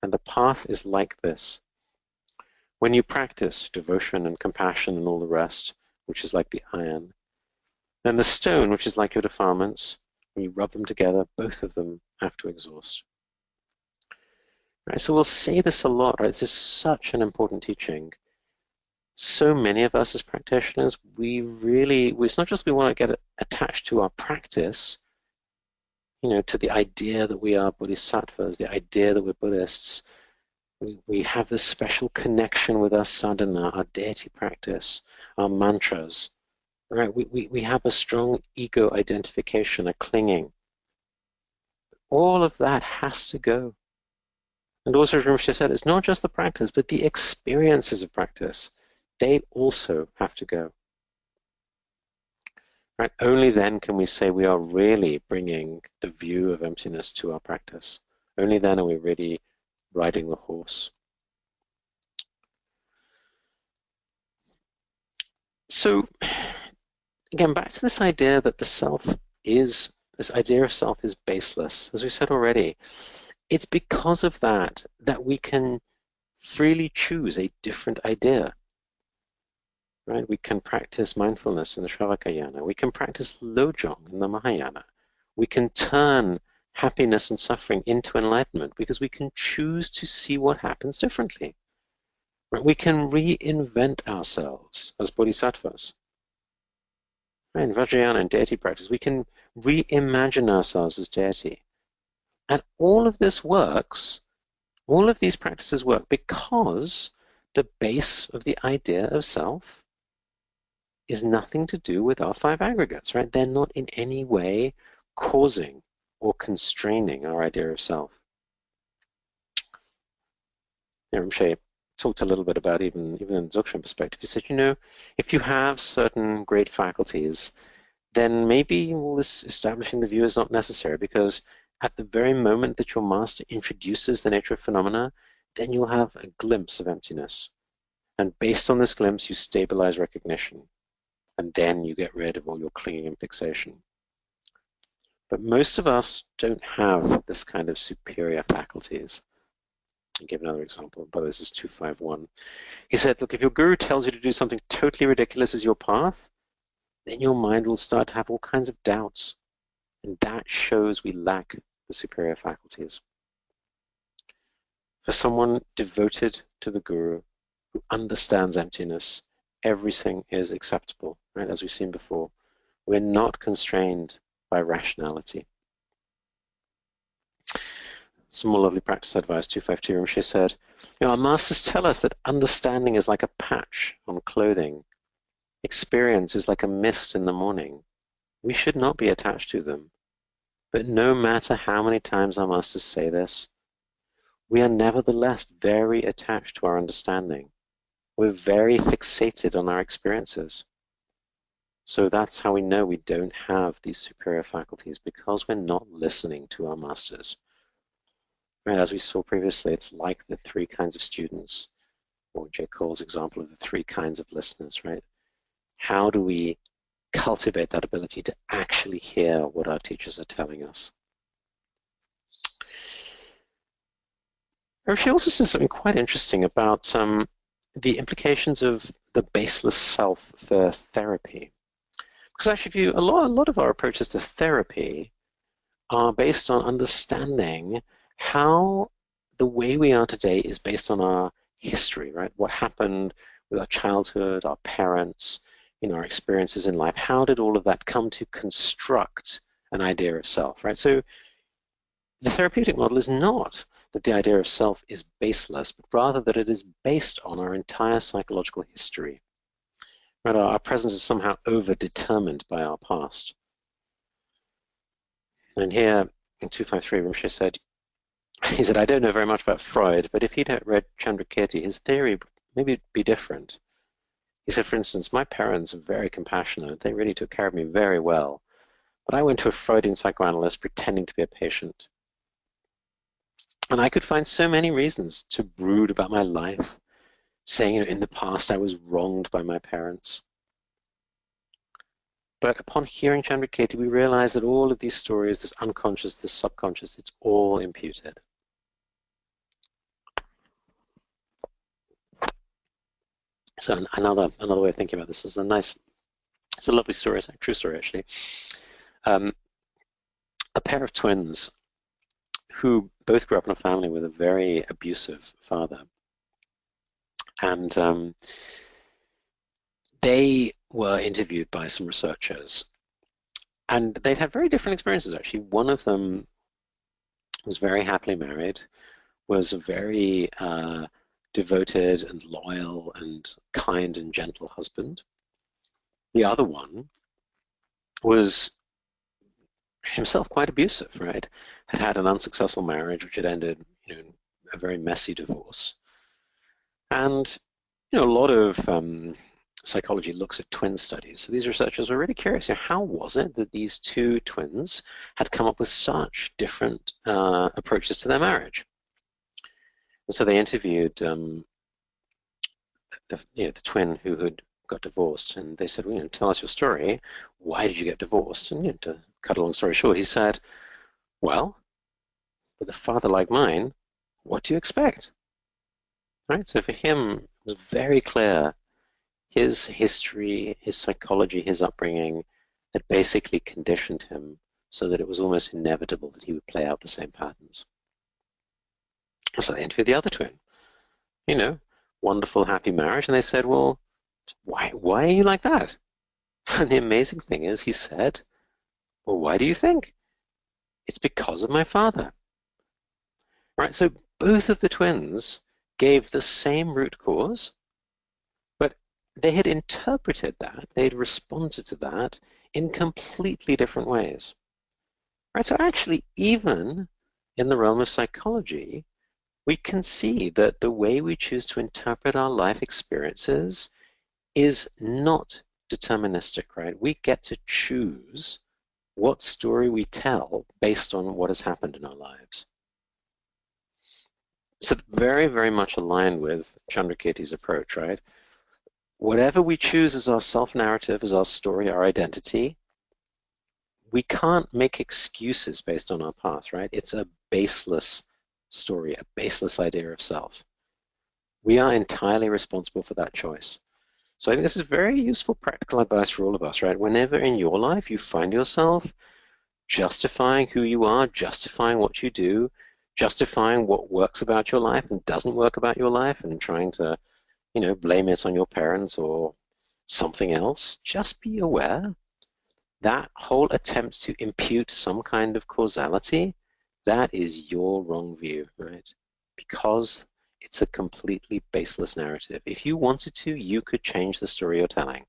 And the path is like this. When you practice devotion and compassion and all the rest, which is like the iron, and the stone, which is like your defilements, when you rub them together, both of them have to exhaust. Right, so we'll say this a lot, right? This is such an important teaching. So many of us as practitioners, it's not just we want to get attached to our practice, to the idea that we are bodhisattvas, the idea that we're Buddhists. We have this special connection with our sadhana, our deity practice, our mantras. Right? We have a strong ego identification, a clinging. All of that has to go. And also, as Rinpoche said, it's not just the practice, but the experiences of practice. They also have to go. Right? Only then can we say we are really bringing the view of emptiness to our practice. Only then are we really riding the horse. So, again, back to this idea that this idea of self is baseless. As we said already, it's because of that we can freely choose a different idea. Right? We can practice mindfulness in the Shravakayana. We can practice Lojong in the Mahayana. We can turn happiness and suffering into enlightenment because we can choose to see what happens differently. Right? We can reinvent ourselves as bodhisattvas. Right? In Vajrayana and deity practice, we can reimagine ourselves as deity. And all of this works, all of these practices work because the base of the idea of self is nothing to do with our five aggregates, right? They're not in any way causing or constraining our idea of self. Rinpoche talked a little bit about even in Dzogchen perspective. He said, if you have certain great faculties, then maybe all this establishing the view is not necessary, because at the very moment that your master introduces the nature of phenomena, then you'll have a glimpse of emptiness. And based on this glimpse, you stabilize recognition. And then you get rid of all your clinging and fixation. But most of us don't have this kind of superior faculties. I'll give another example, but this is 251. He said, look, if your guru tells you to do something totally ridiculous as your path, then your mind will start to have all kinds of doubts. And that shows we lack the superior faculties. For someone devoted to the guru, who understands emptiness, everything is acceptable, right? As we've seen before. We're not constrained by rationality. Some more lovely practice advice, 252. Rinpoche said, our masters tell us that understanding is like a patch on clothing. Experience is like a mist in the morning. We should not be attached to them. But no matter how many times our masters say this, we are nevertheless very attached to our understanding. We're very fixated on our experiences. So that's how we know we don't have these superior faculties, because we're not listening to our masters. Right, as we saw previously, it's like the three kinds of students, or J. Cole's example of the three kinds of listeners, right? How do we cultivate that ability to actually hear what our teachers are telling us? She also says something quite interesting about the implications of the baseless self for therapy. Because actually, a lot of our approaches to therapy are based on understanding how the way we are today is based on our history, right? What happened with our childhood, our parents, our experiences in life. How did all of that come to construct an idea of self, right? So the therapeutic model is not that the idea of self is baseless, but rather that it is based on our entire psychological history. Right? Our presence is somehow overdetermined by our past. And here in 253, Rinpoche said, he said, I don't know very much about Freud, but if he'd read Chandrakirti, his theory would maybe be different. He said, for instance, my parents are very compassionate. They really took care of me very well. But I went to a Freudian psychoanalyst pretending to be a patient. And I could find so many reasons to brood about my life, saying, in the past I was wronged by my parents. But upon hearing Chandrakirti, we realized that all of these stories, this unconscious, this subconscious, it's all imputed. So another way of thinking about this is it's a lovely story, it's a true story actually. A pair of twins who both grew up in a family with a very abusive father. And they were interviewed by some researchers. And they'd had very different experiences, actually. One of them was very happily married, was a very devoted and loyal and kind and gentle husband. The other one was himself quite abusive, right? Had had an unsuccessful marriage, which had ended, in a very messy divorce. And, a lot of psychology looks at twin studies. So these researchers were really curious. How was it that these two twins had come up with such different approaches to their marriage? And so they interviewed the twin who had got divorced, and they said, well, tell us your story. Why did you get divorced? And to cut a long story short, he said, well, with a father like mine, what do you expect? Right? So for him, it was very clear his history, his psychology, his upbringing had basically conditioned him so that it was almost inevitable that he would play out the same patterns. So they interviewed the other twin, wonderful, happy marriage, and they said, well, why are you like that? And the amazing thing is, he said, well, why do you think? It's because of my father. Right, so both of the twins gave the same root cause, but they had interpreted that, they'd responded to that in completely different ways. Right, so actually, even in the realm of psychology, we can see that the way we choose to interpret our life experiences is not deterministic, right? We get to choose what story we tell based on what has happened in our lives. So very, very much aligned with Chandrakirti's approach, right? Whatever we choose as our self-narrative, as our story, our identity, we can't make excuses based on our past, right? It's a baseless story, a baseless idea of self. We are entirely responsible for that choice. So I think this is very useful practical advice for all of us, right? Whenever in your life you find yourself justifying who you are, justifying what you do, justifying what works about your life and doesn't work about your life, and trying to, blame it on your parents or something else, just be aware that whole attempt to impute some kind of causality, that is your wrong view, right? Because it's a completely baseless narrative. If you wanted to, you could change the story you're telling.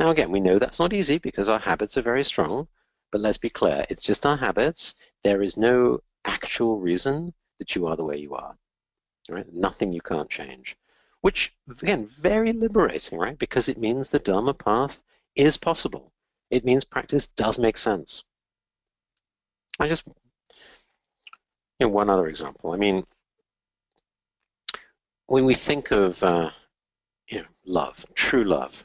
Now, again, we know that's not easy because our habits are very strong, but let's be clear, it's just our habits. There is no actual reason that you are the way you are, right? Nothing you can't change, which, again, very liberating, right? Because it means the Dharma path is possible. It means practice does make sense. One other example. I mean, when we think of, love, true love,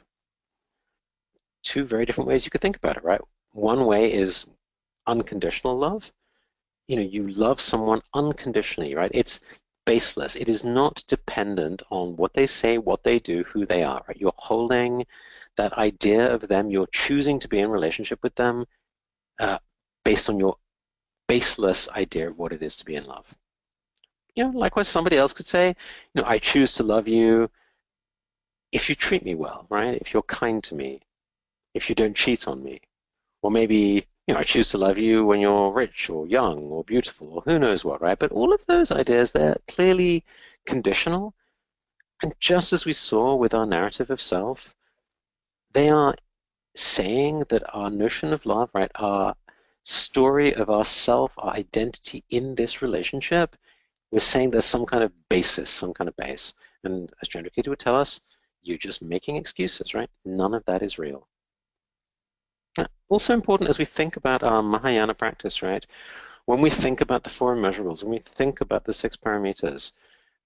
two very different ways you could think about it, right? One way is unconditional love. You love someone unconditionally, right? It's baseless. It is not dependent on what they say, what they do, who they are, right? You're holding that idea of them. You're choosing to be in relationship with them uh, based on your baseless idea of what it is to be in love. Likewise, somebody else could say, I choose to love you if you treat me well, right? If you're kind to me, if you don't cheat on me. Or maybe, I choose to love you when you're rich or young or beautiful or who knows what, right? But all of those ideas, they're clearly conditional. And just as we saw with our narrative of self, they are saying that our notion of love, right, our story of ourself, our identity in this relationship, we're saying there's some kind of basis, some kind of base. And as Chandrakirti would tell us, you're just making excuses, right? None of that is real. Also important as we think about our Mahayana practice, right? When we think about the four immeasurables, when we think about the six parameters,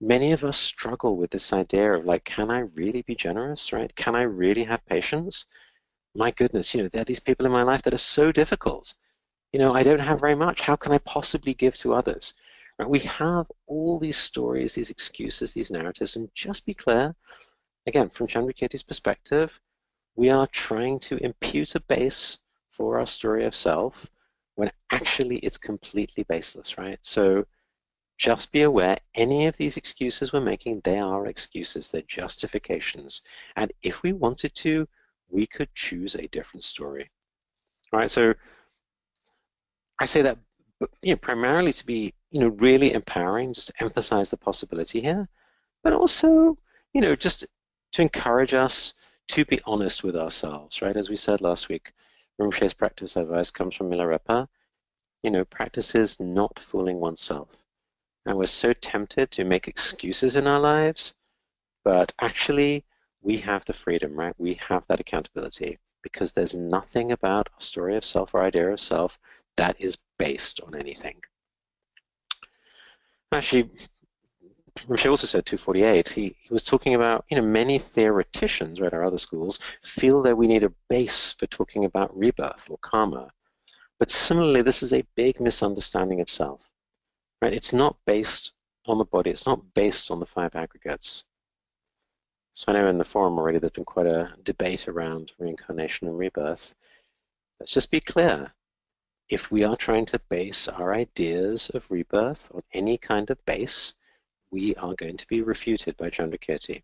many of us struggle with this idea of like, can I really be generous, right? Can I really have patience? My goodness, there are these people in my life that are so difficult. I don't have very much. How can I possibly give to others? Right? We have all these stories, these excuses, these narratives, and just be clear, again, from Chandrakirti's perspective, we are trying to impute a base for our story of self when actually it's completely baseless, right? So just be aware, any of these excuses we're making, they are excuses, they're justifications. And if we wanted to, we could choose a different story, right? So I say that primarily to be really empowering, just to emphasize the possibility here, but also just to encourage us to be honest with ourselves, right? As we said last week, Rinpoche's practice advice comes from Milarepa. Practice is not fooling oneself. And we're so tempted to make excuses in our lives, but actually we have the freedom, right? We have that accountability because there's nothing about our story of self or idea of self that is based on anything. Actually, Rinpoche also said 248, he was talking about, many theoreticians, right, our other schools, feel that we need a base for talking about rebirth or karma. But similarly, this is a big misunderstanding of self, right? It's not based on the body. It's not based on the five aggregates. So I know in the forum already there's been quite a debate around reincarnation and rebirth. Let's just be clear. If we are trying to base our ideas of rebirth on any kind of base, we are going to be refuted by Chandrakirti.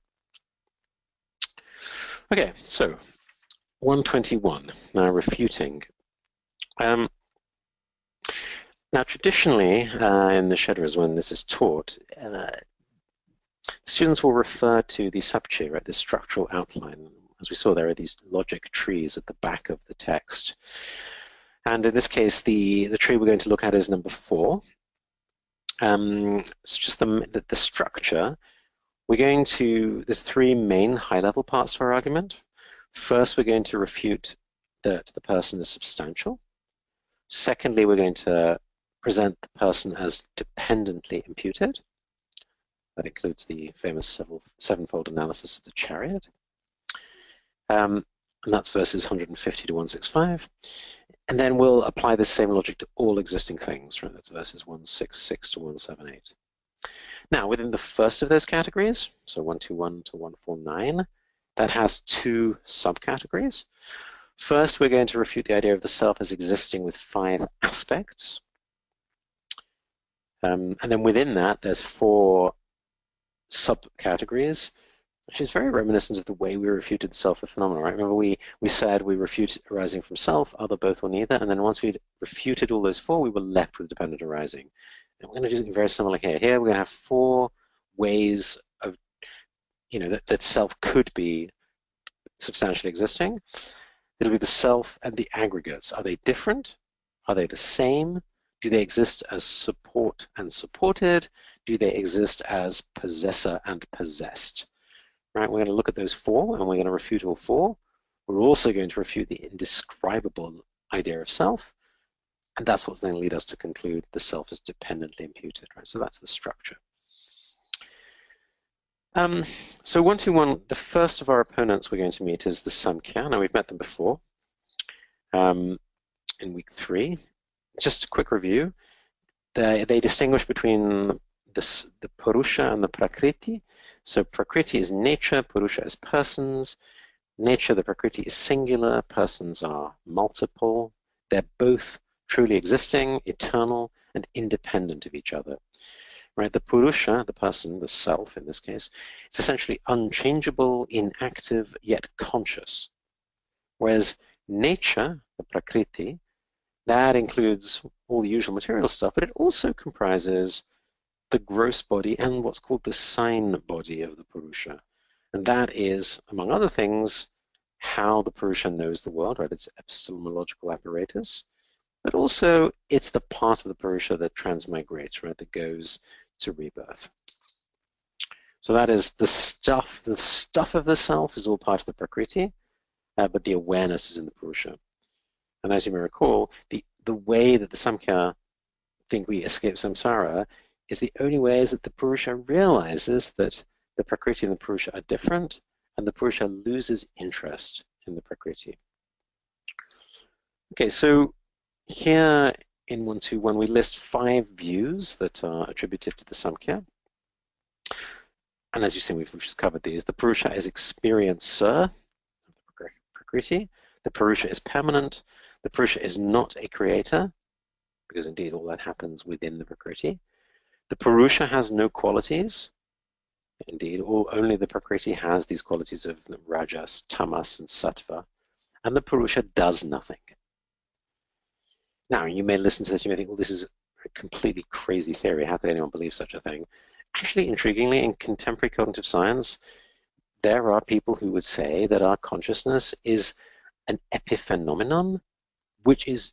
Okay, so 121, now refuting. Now traditionally in the Shedras when this is taught, students will refer to the subchi, right, the structural outline. As we saw, there are these logic trees at the back of the text. And in this case, the tree we're going to look at is number 4. It's just the structure. There's 3 main high-level parts to our argument. First, we're going to refute that the person is substantial. Secondly, we're going to present the person as dependently imputed. That includes the famous sevenfold analysis of the chariot. And that's verses 150 to 165. And then we'll apply the same logic to all existing things, right? That's verses 166 to 178. Now, within the first of those categories, so 121 to 149, that has 2 subcategories. First, we're going to refute the idea of the self as existing with 5 aspects. And then within that, there's 4 subcategories, which is very reminiscent of the way we refuted self as phenomena, right? Remember we said we refute arising from self, other, both, or neither, and then once we'd refuted all those 4, we were left with dependent arising. And we're going to do something very similar here. Here we're going to have 4 ways of, that self could be substantially existing. It'll be the self and the aggregates. Are they different? Are they the same? Do they exist as support and supported? Do they exist as possessor and possessed? Right, we're going to look at those 4, and we're going to refute all 4. We're also going to refute the indescribable idea of self, and that's what's going to lead us to conclude the self is dependently imputed. Right, so that's the structure. So 121, the first of our opponents we're going to meet is the Samkhya. Now we've met them before. in week 3. Just a quick review. They distinguish between the Purusha and the Prakriti. So Prakriti is nature, Purusha is persons. Nature, the Prakriti, is singular, persons are multiple. They're both truly existing, eternal, and independent of each other. Right? The Purusha, the person, the self in this case, is essentially unchangeable, inactive, yet conscious. Whereas nature, the Prakriti, that includes all the usual material stuff, but it also comprises the gross body and what's called the sign body of the Purusha. And that is, among other things, how the Purusha knows the world, right? Its epistemological apparatus, but also it's the part of the Purusha that transmigrates, right? That goes to rebirth. So that is the stuff of the self is all part of the Prakriti, but the awareness is in the Purusha. And as you may recall, the way that the Samkhya think we escape samsara is the only way is that the Purusha realizes that the Prakriti and the Purusha are different, and the Purusha loses interest in the Prakriti. Okay, so here in 121 we list 5 views that are attributed to the Samkhya. And as you see, we've just covered these. The Purusha is experiencer of the Prakriti. The Purusha is permanent. The Purusha is not a creator, because indeed all that happens within the Prakriti. The Purusha has no qualities. Indeed, only the Prakriti has these qualities of Rajas, Tamas, and Sattva. And the Purusha does nothing. Now, you may listen to this, you may think, well, this is a completely crazy theory. How could anyone believe such a thing? Actually, intriguingly, in contemporary cognitive science, there are people who would say that our consciousness is an epiphenomenon, which is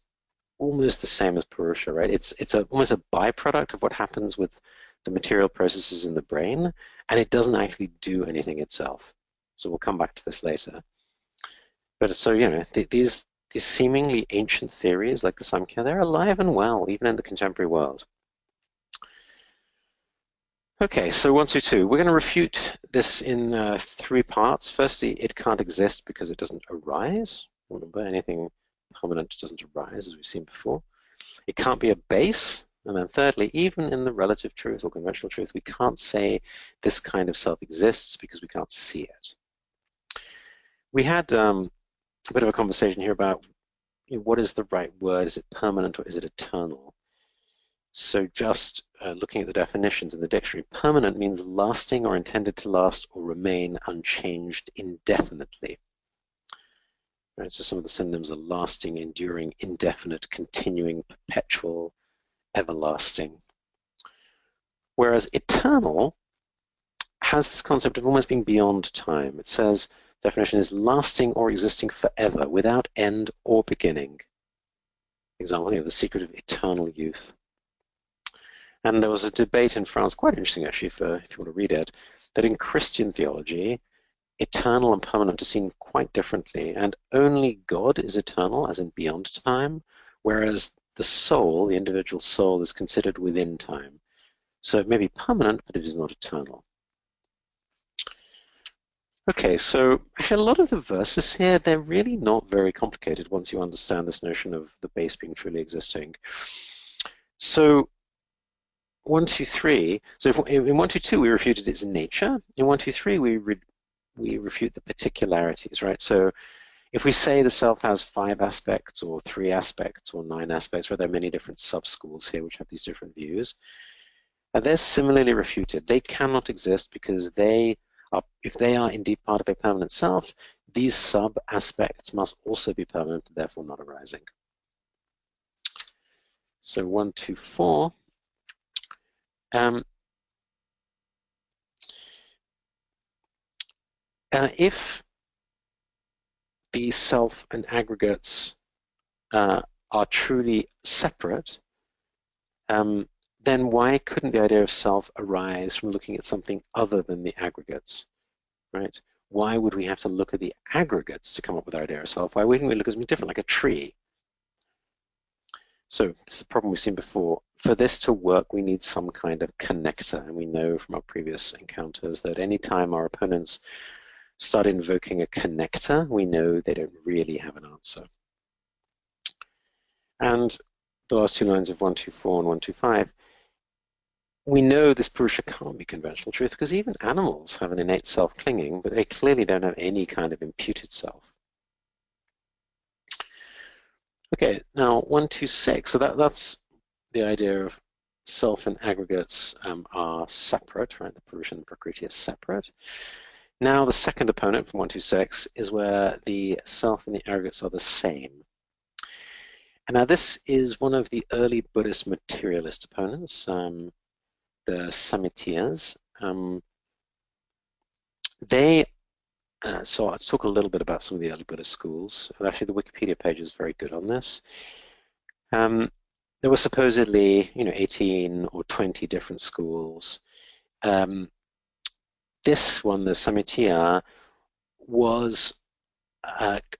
almost the same as Purusha, right? It's almost a byproduct of what happens with the material processes in the brain, and it doesn't actually do anything itself. So we'll come back to this later. But so, these seemingly ancient theories like the Samkhya, they're alive and well, even in the contemporary world. Okay, so 122. We're going to refute this in 3 parts. Firstly, it can't exist because it doesn't arise. Remember, anything permanent doesn't arise, as we've seen before. It can't be a base. And then thirdly, even in the relative truth or conventional truth, we can't say this kind of self exists because we can't see it. We had a bit of a conversation here about what is the right word? Is it permanent or is it eternal? So just looking at the definitions in the dictionary, permanent means lasting or intended to last or remain unchanged indefinitely. Right, so some of the synonyms are lasting, enduring, indefinite, continuing, perpetual, everlasting. Whereas eternal has this concept of almost being beyond time. It says, definition is lasting or existing forever, without end or beginning. Example, the secret of eternal youth. And there was a debate in France, quite interesting actually, if you want to read it, that in Christian theology, eternal and permanent are seen quite differently, and only God is eternal, as in beyond time, whereas the soul, the individual soul, is considered within time. So it may be permanent, but it is not eternal. Okay, so actually a lot of the verses here, they're really not very complicated once you understand this notion of the base being truly existing. So 123, so in 122 we refuted its nature. In 123 we refute the particularities, right? So if we say the self has 5 aspects or 3 aspects or 9 aspects, where there are many different sub-schools here which have these different views, they're similarly refuted. They cannot exist because if they are indeed part of a permanent self, these sub-aspects must also be permanent, therefore not arising. So 124. If the self and aggregates are truly separate, then why couldn't the idea of self arise from looking at something other than the aggregates, right? Why would we have to look at the aggregates to come up with our idea of self? Why wouldn't we look at something different, like a tree? So this is a problem we've seen before. For this to work, we need some kind of connector, and we know from our previous encounters that any time our opponents start invoking a connector, we know they don't really have an answer. And the last two lines of 124 and 125, we know this Purusha can't be conventional truth because even animals have an innate self-clinging, but they clearly don't have any kind of imputed self. Okay, now 126, so that's the idea of self and aggregates are separate, right? The Purusha and Prakriti are separate. Now the second opponent from 126 is where the self and the aggregates are the same. And now this is one of the early Buddhist materialist opponents, the Samityas. So I'll talk a little bit about some of the early Buddhist schools. Actually, the Wikipedia page is very good on this. There were supposedly, 18 or 20 different schools. This one, the Samitya, was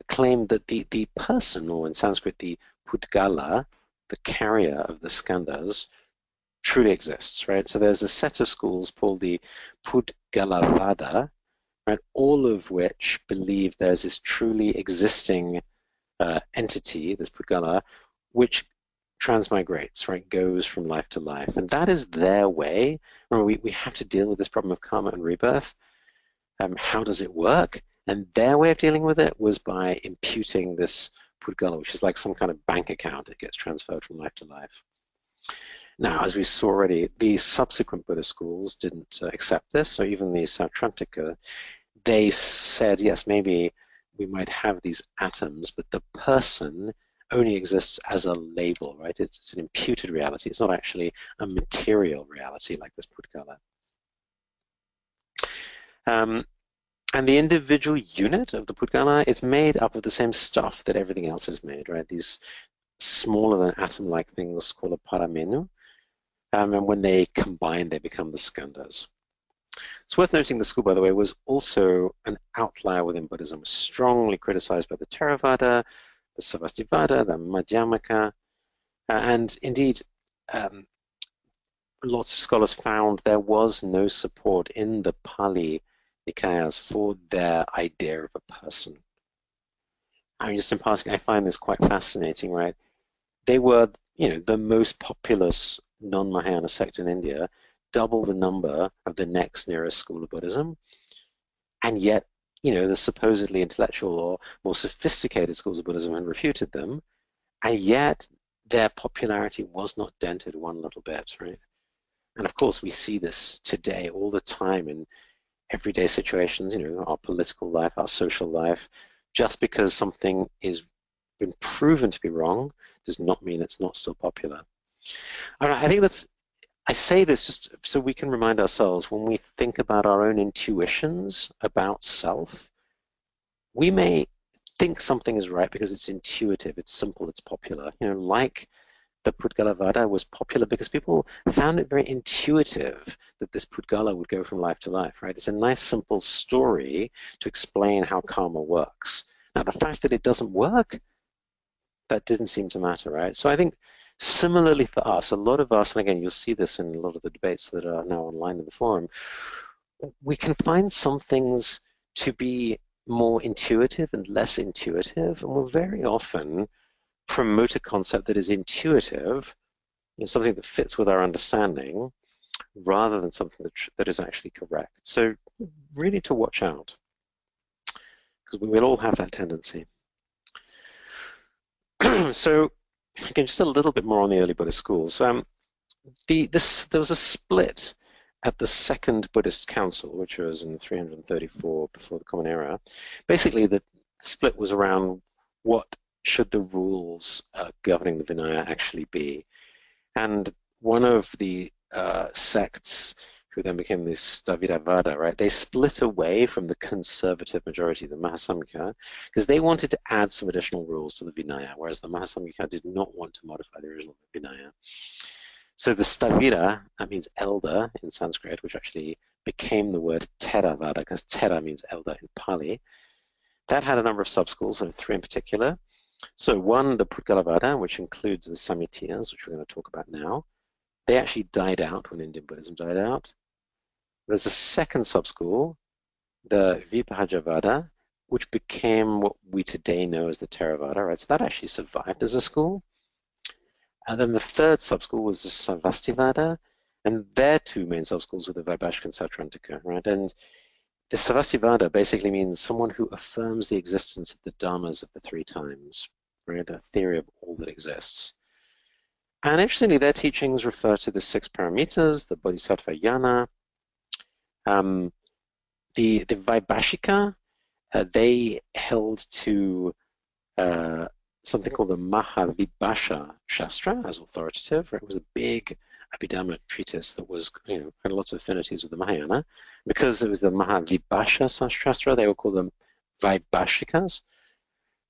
claimed that the person, or in Sanskrit, the Pudgala, the carrier of the skandhas, truly exists, right? So there's a set of schools called the Pudgalavada, right? All of which believe there's this truly existing entity, this Pudgala, which transmigrates, right? Goes from life to life. And that is their way. Remember, we have to deal with this problem of karma and rebirth. How does it work? And their way of dealing with it was by imputing this Pudgala, which is like some kind of bank account. It gets transferred from life to life. Now, as we saw already, the subsequent Buddhist schools didn't accept this. So even the Sautrantika, they said, yes, maybe we might have these atoms, but the person only exists as a label, right? It's an imputed reality. It's not actually a material reality like this Pudgala. And the individual unit of the Pudgala, it's made up of the same stuff that everything else is made, right? These smaller than atom-like things called a paramenu. And when they combine, they become the skandhas. It's worth noting the school, by the way, was also an outlier within Buddhism. It was strongly criticized by the Theravada, the Sarvastivada, the Madhyamaka, and indeed, lots of scholars found there was no support in the Pali Nikayas for their idea of a person. I mean, just in passing, I find this quite fascinating, right? They were, the most populous non-Mahayana sect in India, double the number of the next nearest school of Buddhism, and yet, the supposedly intellectual or more sophisticated schools of Buddhism had refuted them, and yet their popularity was not dented one little bit, right? And of course, we see this today all the time in everyday situations, our political life, our social life. Just because something is been proven to be wrong does not mean it's not still popular. I think I say this just so we can remind ourselves when we think about our own intuitions about self, we may think something is right because it's intuitive, it's simple, it's popular. Like the Pudgalavada was popular because people found it very intuitive that this Pudgala would go from life to life, right? It's a nice, simple story to explain how karma works. Now, the fact that it doesn't work, that didn't seem to matter, right? So I think similarly for us, a lot of us, and again, you'll see this in a lot of the debates that are now online in the forum, we can find some things to be more intuitive and less intuitive, and we'll very often promote a concept that is intuitive, something that fits with our understanding, rather than something that is actually correct. So really to watch out, because we will all have that tendency. So again, just a little bit more on the early Buddhist schools. There was a split at the Second Buddhist Council, which was in 334 before the Common Era. Basically, the split was around what should the rules governing the Vinaya actually be. And one of the sects who then became the Stavitavada, right? They split away from the conservative majority, the Mahasamkhya, because they wanted to add some additional rules to the Vinaya, whereas the Mahasamkhya did not want to modify the original Vinaya. So the Stavira, that means elder in Sanskrit, which actually became the word Theravada, because Thera means elder in Pali. That had a number of sub-schools, and three in particular. So one, the Pudgalavada, which includes the Samityas, which we're going to talk about now. They actually died out when Indian Buddhism died out. There's a second sub-school, the Vibhajavada, which became what we today know as the Theravada, right? So that actually survived as a school. And then the third sub-school was the Savastivada, and their two main sub-schools were the Vaibhashika and Sautrantika, right? And the Savastivada basically means someone who affirms the existence of the dharmas of the three times, right? A theory of all that exists. And interestingly, their teachings refer to the six paramitas, the Bodhisattva yana. The Vaibhashika, they held to something called the Mahavibhasha Shastra as authoritative. Right? It was a big Abhidhamma treatise that was, had lots of affinities with the Mahayana. Because it was the Mahavibhasha Shastra, they were called the Vaibhashikas.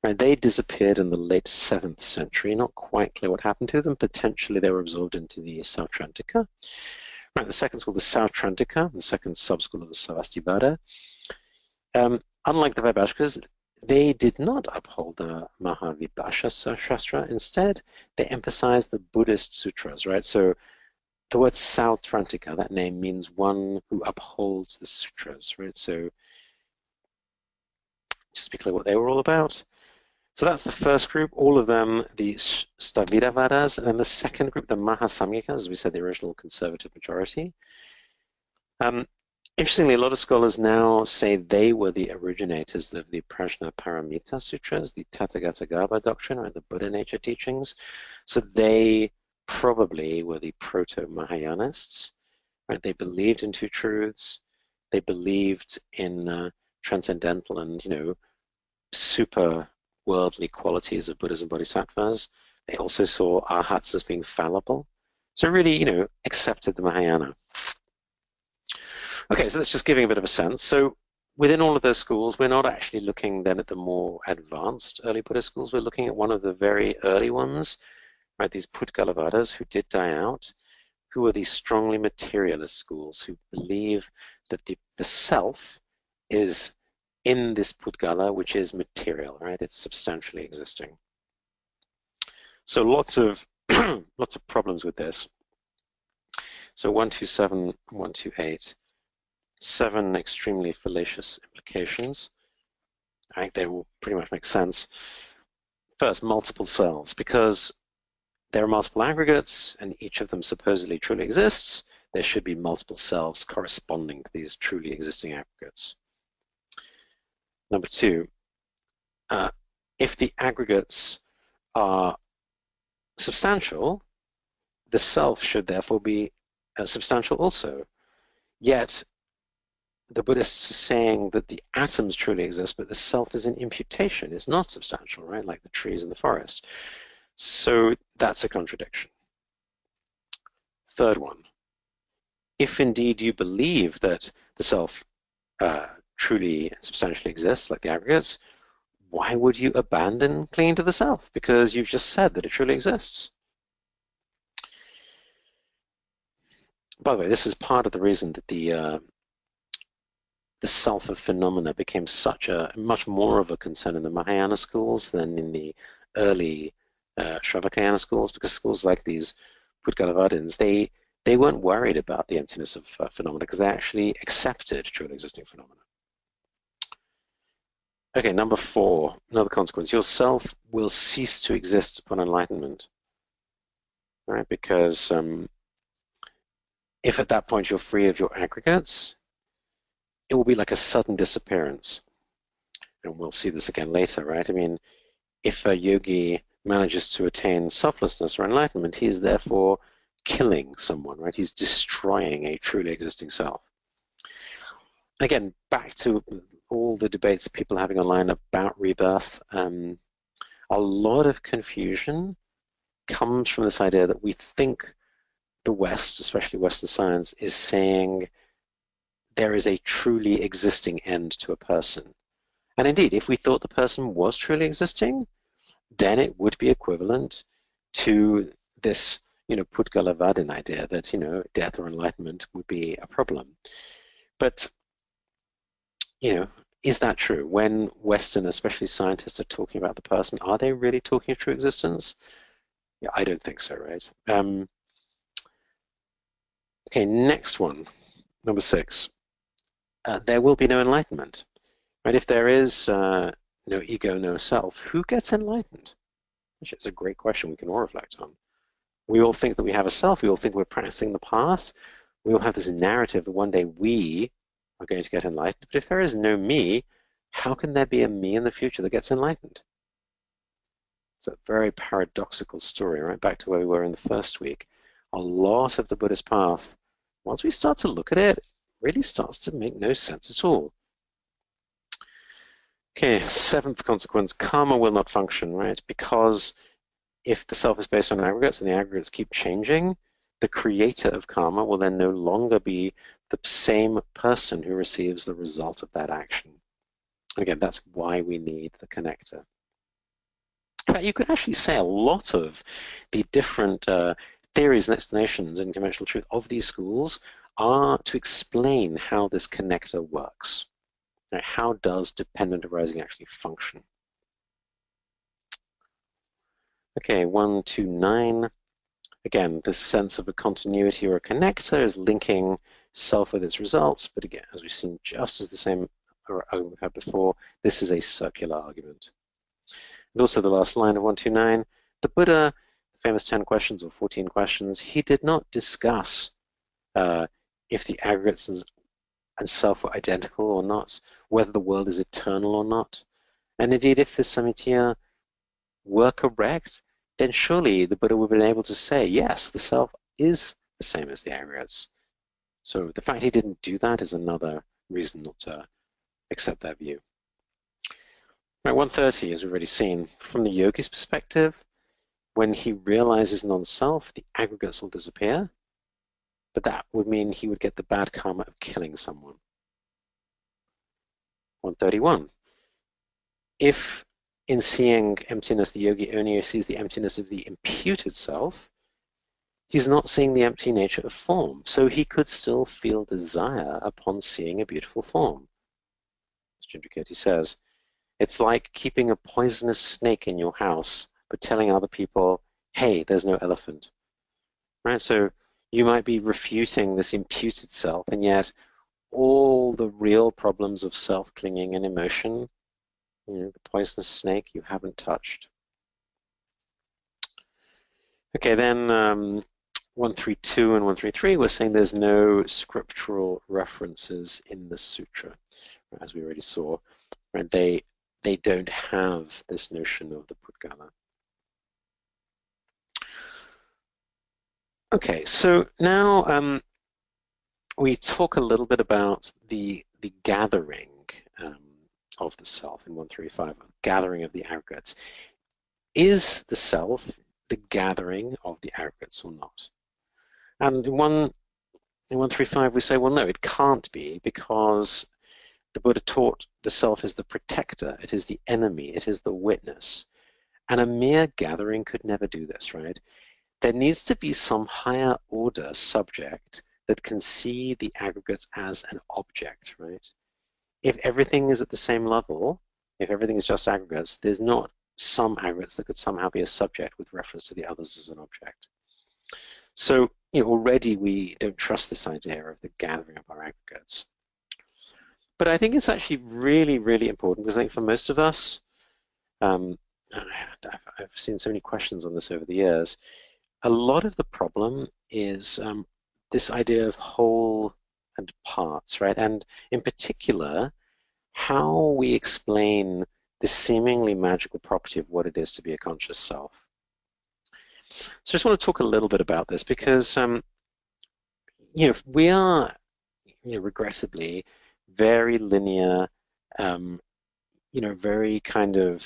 Right? They disappeared in the late 7th century. Not quite clear what happened to them. Potentially they were absorbed into the Sautrantika. Right, the second school, the Sautrantika, the second sub-school of the Savastivada. Unlike the Vaibhashikas, they did not uphold the Mahavibhasha Shastra. Instead, they emphasized the Buddhist sutras, right? So the word Sautrantika, that name means one who upholds the sutras, right? So just to be clear what they were all about. So that's the first group, all of them, the Stavitavadas, and then the second group, the Mahasamyikas, as we said, the original conservative majority. Interestingly, a lot of scholars now say they were the originators of the Prajna Paramita Sutras, the Tathagata Garbha doctrine, or the Buddha nature teachings. So they probably were the proto-Mahayanists. Right? They believed in two truths. They believed in transcendental and, super worldly qualities of Buddhas and Bodhisattvas. They also saw arhats as being fallible. So really, accepted the Mahayana. Okay, so that's just giving a bit of a sense. So within all of those schools, we're not actually looking then at the more advanced early Buddhist schools. We're looking at one of the very early ones, right? These Pudgalavadas who did die out, who are these strongly materialist schools who believe that the self is in this Pudgala, which is material, right? It's substantially existing. So lots of lots of problems with this. So 127, 128, 7 extremely fallacious implications. I think they will pretty much make sense. First, multiple cells, because there are multiple aggregates and each of them supposedly truly exists, there should be multiple selves corresponding to these truly existing aggregates. Number 2, if the aggregates are substantial, the self should therefore be substantial also. Yet, the Buddhists are saying that the atoms truly exist, but the self is an imputation. It's not substantial, right? Like the trees in the forest. So that's a contradiction. Third one, if indeed you believe that the self truly and substantially exists, like the aggregates, why would you abandon clinging to the self? Because you've just said that it truly exists. By the way, this is part of the reason that the self of phenomena became much more of a concern in the Mahayana schools than in the early Shravakayana schools, because schools like these Pudgalavadins, they weren't worried about the emptiness of phenomena because they actually accepted truly existing phenomena. Okay, number 4, another consequence. Your self will cease to exist upon enlightenment, right? Because if at that point you're free of your aggregates, it will be like a sudden disappearance. And we'll see this again later, right? I mean, if a yogi manages to attain selflessness or enlightenment, he is therefore killing someone, right? He's destroying a truly existing self. Again, back to all the debates people are having online about rebirth, a lot of confusion comes from this idea that we think the West, especially Western science, is saying there is a truly existing end to a person. And indeed, if we thought the person was truly existing, then it would be equivalent to this, Pudgalavadin idea that, death or enlightenment would be a problem. But, is that true? When Western, especially scientists, are talking about the person, are they really talking of true existence? Yeah, I don't think so, right? Okay, next one, number 6. There will be no enlightenment, right? If there is no ego, no self, who gets enlightened? Actually, it's a great question we can all reflect on. We all think that we have a self. We all think we're practicing the path. We all have this narrative that one day we are going to get enlightened. But if there is no me, how can there be a me in the future that gets enlightened? It's a very paradoxical story, right? Back to where we were in the first week. A lot of the Buddhist path, once we start to look at it, really starts to make no sense at all. Okay, seventh consequence, karma will not function, right? Because if the self is based on aggregates and the aggregates keep changing, the creator of karma will then no longer be the same person who receives the result of that action. Again, that's why we need the connector. In fact, you could actually say a lot of the different theories and explanations in conventional truth of these schools are to explain how this connector works. Now, how does dependent arising actually function? Okay, 129. Again, this sense of a continuity or a connector is linking self with its results, but again, as we've seen just as the same argument we've had before, this is a circular argument. And also the last line of 129, the Buddha, the famous 10 questions or 14 questions, he did not discuss if the aggregates and self were identical or not, whether the world is eternal or not. And indeed, if the Samitiya were correct, then surely the Buddha would have been able to say, yes, the self is the same as the aggregates. So the fact he didn't do that is another reason not to accept that view. Right, 130, as we've already seen, from the yogi's perspective, when he realizes non-self, the aggregates will disappear, but that would mean he would get the bad karma of killing someone. 131, if in seeing emptiness, the yogi only sees the emptiness of the imputed self, he's not seeing the empty nature of form, so he could still feel desire upon seeing a beautiful form. As Chindraketu says, it's like keeping a poisonous snake in your house, but telling other people, hey, there's no elephant. Right? So you might be refuting this imputed self, and yet all the real problems of self-clinging and emotion, the poisonous snake, you haven't touched. Okay, then 132 and 133, we're saying there's no scriptural references in the sutra, as we already saw. Right? They don't have this notion of the Pudgala. Okay, so now we talk a little bit about the gathering of the self in 135, gathering of the aggregates. Is the self the gathering of the aggregates or not? And in 135 we say, well, no, it can't be, because the Buddha taught the self is the protector, it is the enemy, it is the witness. And a mere gathering could never do this, right? There needs to be some higher order subject that can see the aggregates as an object, right? If everything is at the same level, if everything is just aggregates, there's not some aggregates that could somehow be a subject with reference to the others as an object. So already we don't trust this idea of the gathering of our aggregates. But I think it's actually really, really important, because I think for most of us, I've seen so many questions on this over the years, a lot of the problem is this idea of whole and parts, right? And in particular, how we explain this seemingly magical property of what it is to be a conscious self. So I just want to talk a little bit about this, because we are, regrettably, very linear, very kind of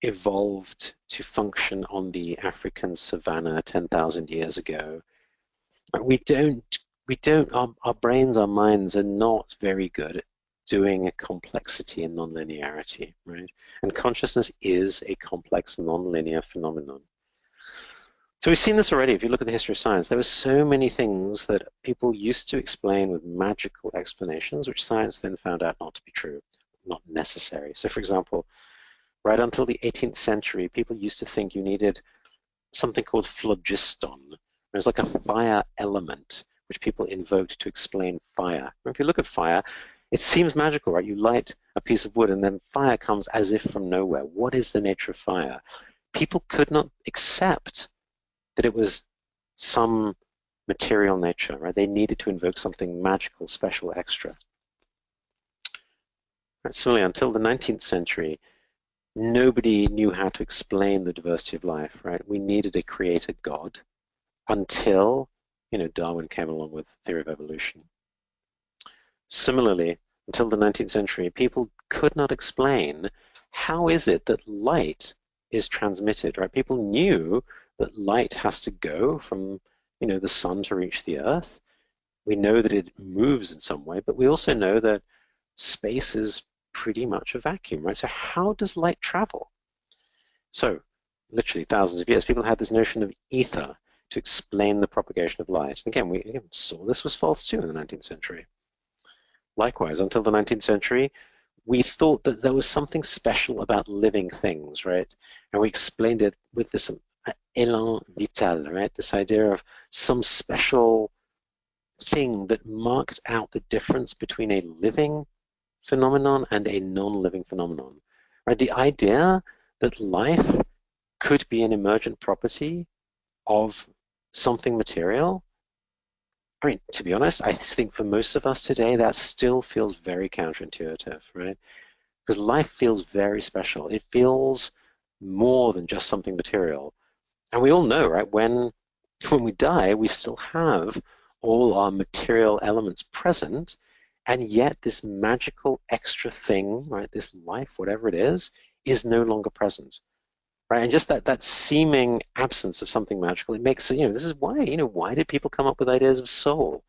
evolved to function on the African savanna 10,000 years ago. Our brains, our minds are not very good at doing a complexity and nonlinearity, right? And consciousness is a complex, nonlinear phenomenon. So we've seen this already. If you look at the history of science, there were so many things that people used to explain with magical explanations, which science then found out not to be true, not necessary. So for example, right until the 18th century, people used to think you needed something called phlogiston. It was like a fire element, which people invoked to explain fire. And if you look at fire, it seems magical, right? You light a piece of wood and then fire comes as if from nowhere. What is the nature of fire? People could not accept that it was some material nature, right? They needed to invoke something magical, special, extra. Right? Similarly, until the 19th century, nobody knew how to explain the diversity of life, right? We needed a creator God until, Darwin came along with the theory of evolution. Similarly, until the 19th century, people could not explain how is it that light is transmitted, right? People knew that light has to go from, the sun to reach the earth. We know that it moves in some way, but we also know that space is pretty much a vacuum, right? So how does light travel? So literally thousands of years, people had this notion of ether to explain the propagation of light. And again, we saw this was false too in the 19th century. Likewise, until the 19th century, we thought that there was something special about living things, right? And we explained it with this élan vital, right? This idea of some special thing that marked out the difference between a living phenomenon and a non-living phenomenon, right? The idea that life could be an emergent property of something material. I mean, to be honest, I think for most of us today, that still feels very counterintuitive, right? Because life feels very special. It feels more than just something material. And we all know, right, when we die, we still have all our material elements present, and yet this magical extra thing, right, this life, whatever it is no longer present. Right, and just that seeming absence of something magical, it makes, this is why, why did people come up with ideas of soul?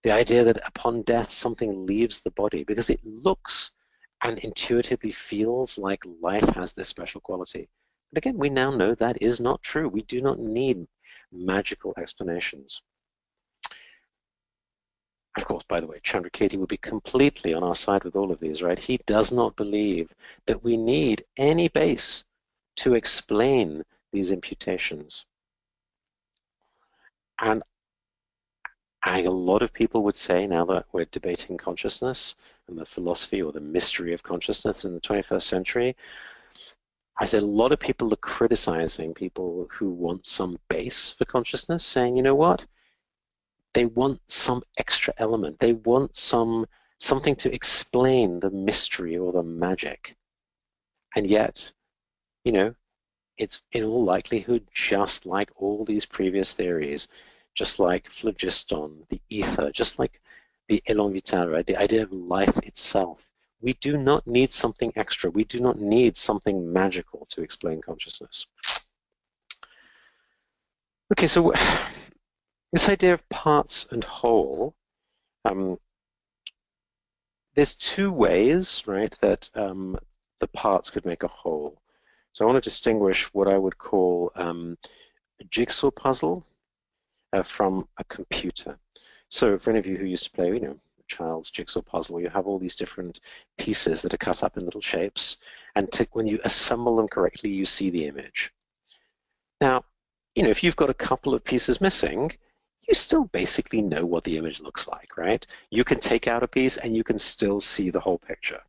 The idea that upon death something leaves the body, because it looks and intuitively feels like life has this special quality. But again, we now know that is not true. We do not need magical explanations. Of course, by the way, Chandrakirti would be completely on our side with all of these, right? He does not believe that we need any base to explain these imputations. And a lot of people would say, now that we're debating consciousness and the philosophy or the mystery of consciousness in the 21st century, I said a lot of people are criticizing people who want some base for consciousness, saying, you know what? They want some extra element. They want something to explain the mystery or the magic. And yet, it's in all likelihood just like all these previous theories, just like phlogiston, the ether, just like the élan vital, right? The idea of life itself. We do not need something extra. We do not need something magical to explain consciousness. Okay, so this idea of parts and whole, there's two ways, right, that the parts could make a whole. So I want to distinguish what I would call a jigsaw puzzle from a computer. So for any of you who used to play, a child's jigsaw puzzle, you have all these different pieces that are cut up in little shapes, and when you assemble them correctly, you see the image. Now, if you've got a couple of pieces missing, you still basically know what the image looks like, right? You can take out a piece and you can still see the whole picture.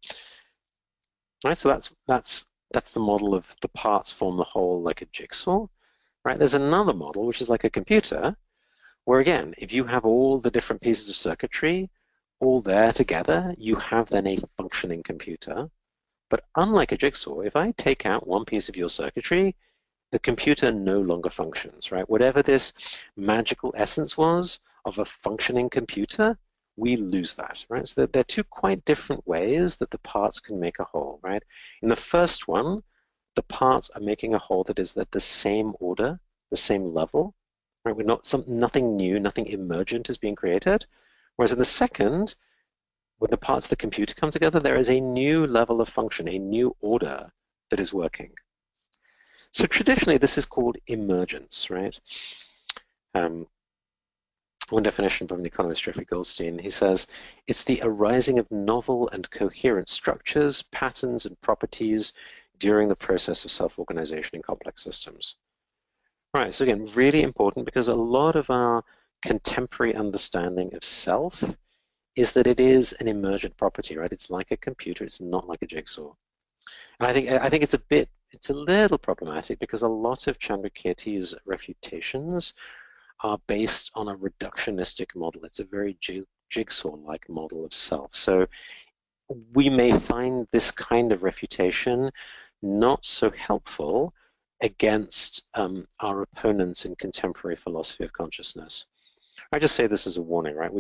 Right, so that's the model of the parts form the whole like a jigsaw, right? There's another model, which is like a computer, where again, if you have all the different pieces of circuitry all there together, you have then a functioning computer. But unlike a jigsaw, if I take out one piece of your circuitry, the computer no longer functions, right? Whatever this magical essence was of a functioning computer, we lose that, right? So they're two quite different ways that the parts can make a whole, right? In the first one, the parts are making a whole that is at the same order, the same level, right? Nothing new, nothing emergent is being created. Whereas in the second, when the parts of the computer come together, there is a new level of function, a new order that is working. So traditionally, this is called emergence, right? One definition from the economist Jeffrey Goldstein, he says, it's the arising of novel and coherent structures, patterns, and properties during the process of self-organization in complex systems. Right, so again, really important because a lot of our contemporary understanding of self is that it is an emergent property, right? It's like a computer, it's not like a jigsaw. And I think it's it's a little problematic because a lot of Chandrakirti's refutations are based on a reductionistic model. It's a very jigsaw-like model of self. So we may find this kind of refutation not so helpful against our opponents in contemporary philosophy of consciousness. I just say this as a warning, right?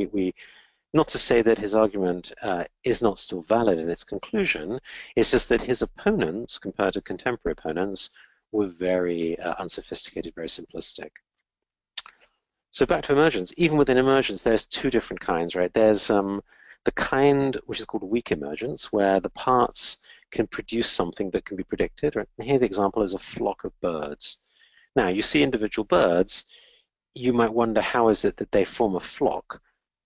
Not to say that his argument is not still valid in its conclusion, it's just that his opponents, compared to contemporary opponents, were very unsophisticated, very simplistic. So back to emergence. Even within emergence, there's two different kinds, right? There's the kind which is called weak emergence, where the parts can produce something that can be predicted. Right? And here the example is a flock of birds. Now, you see individual birds, you might wonder how is it that they form a flock?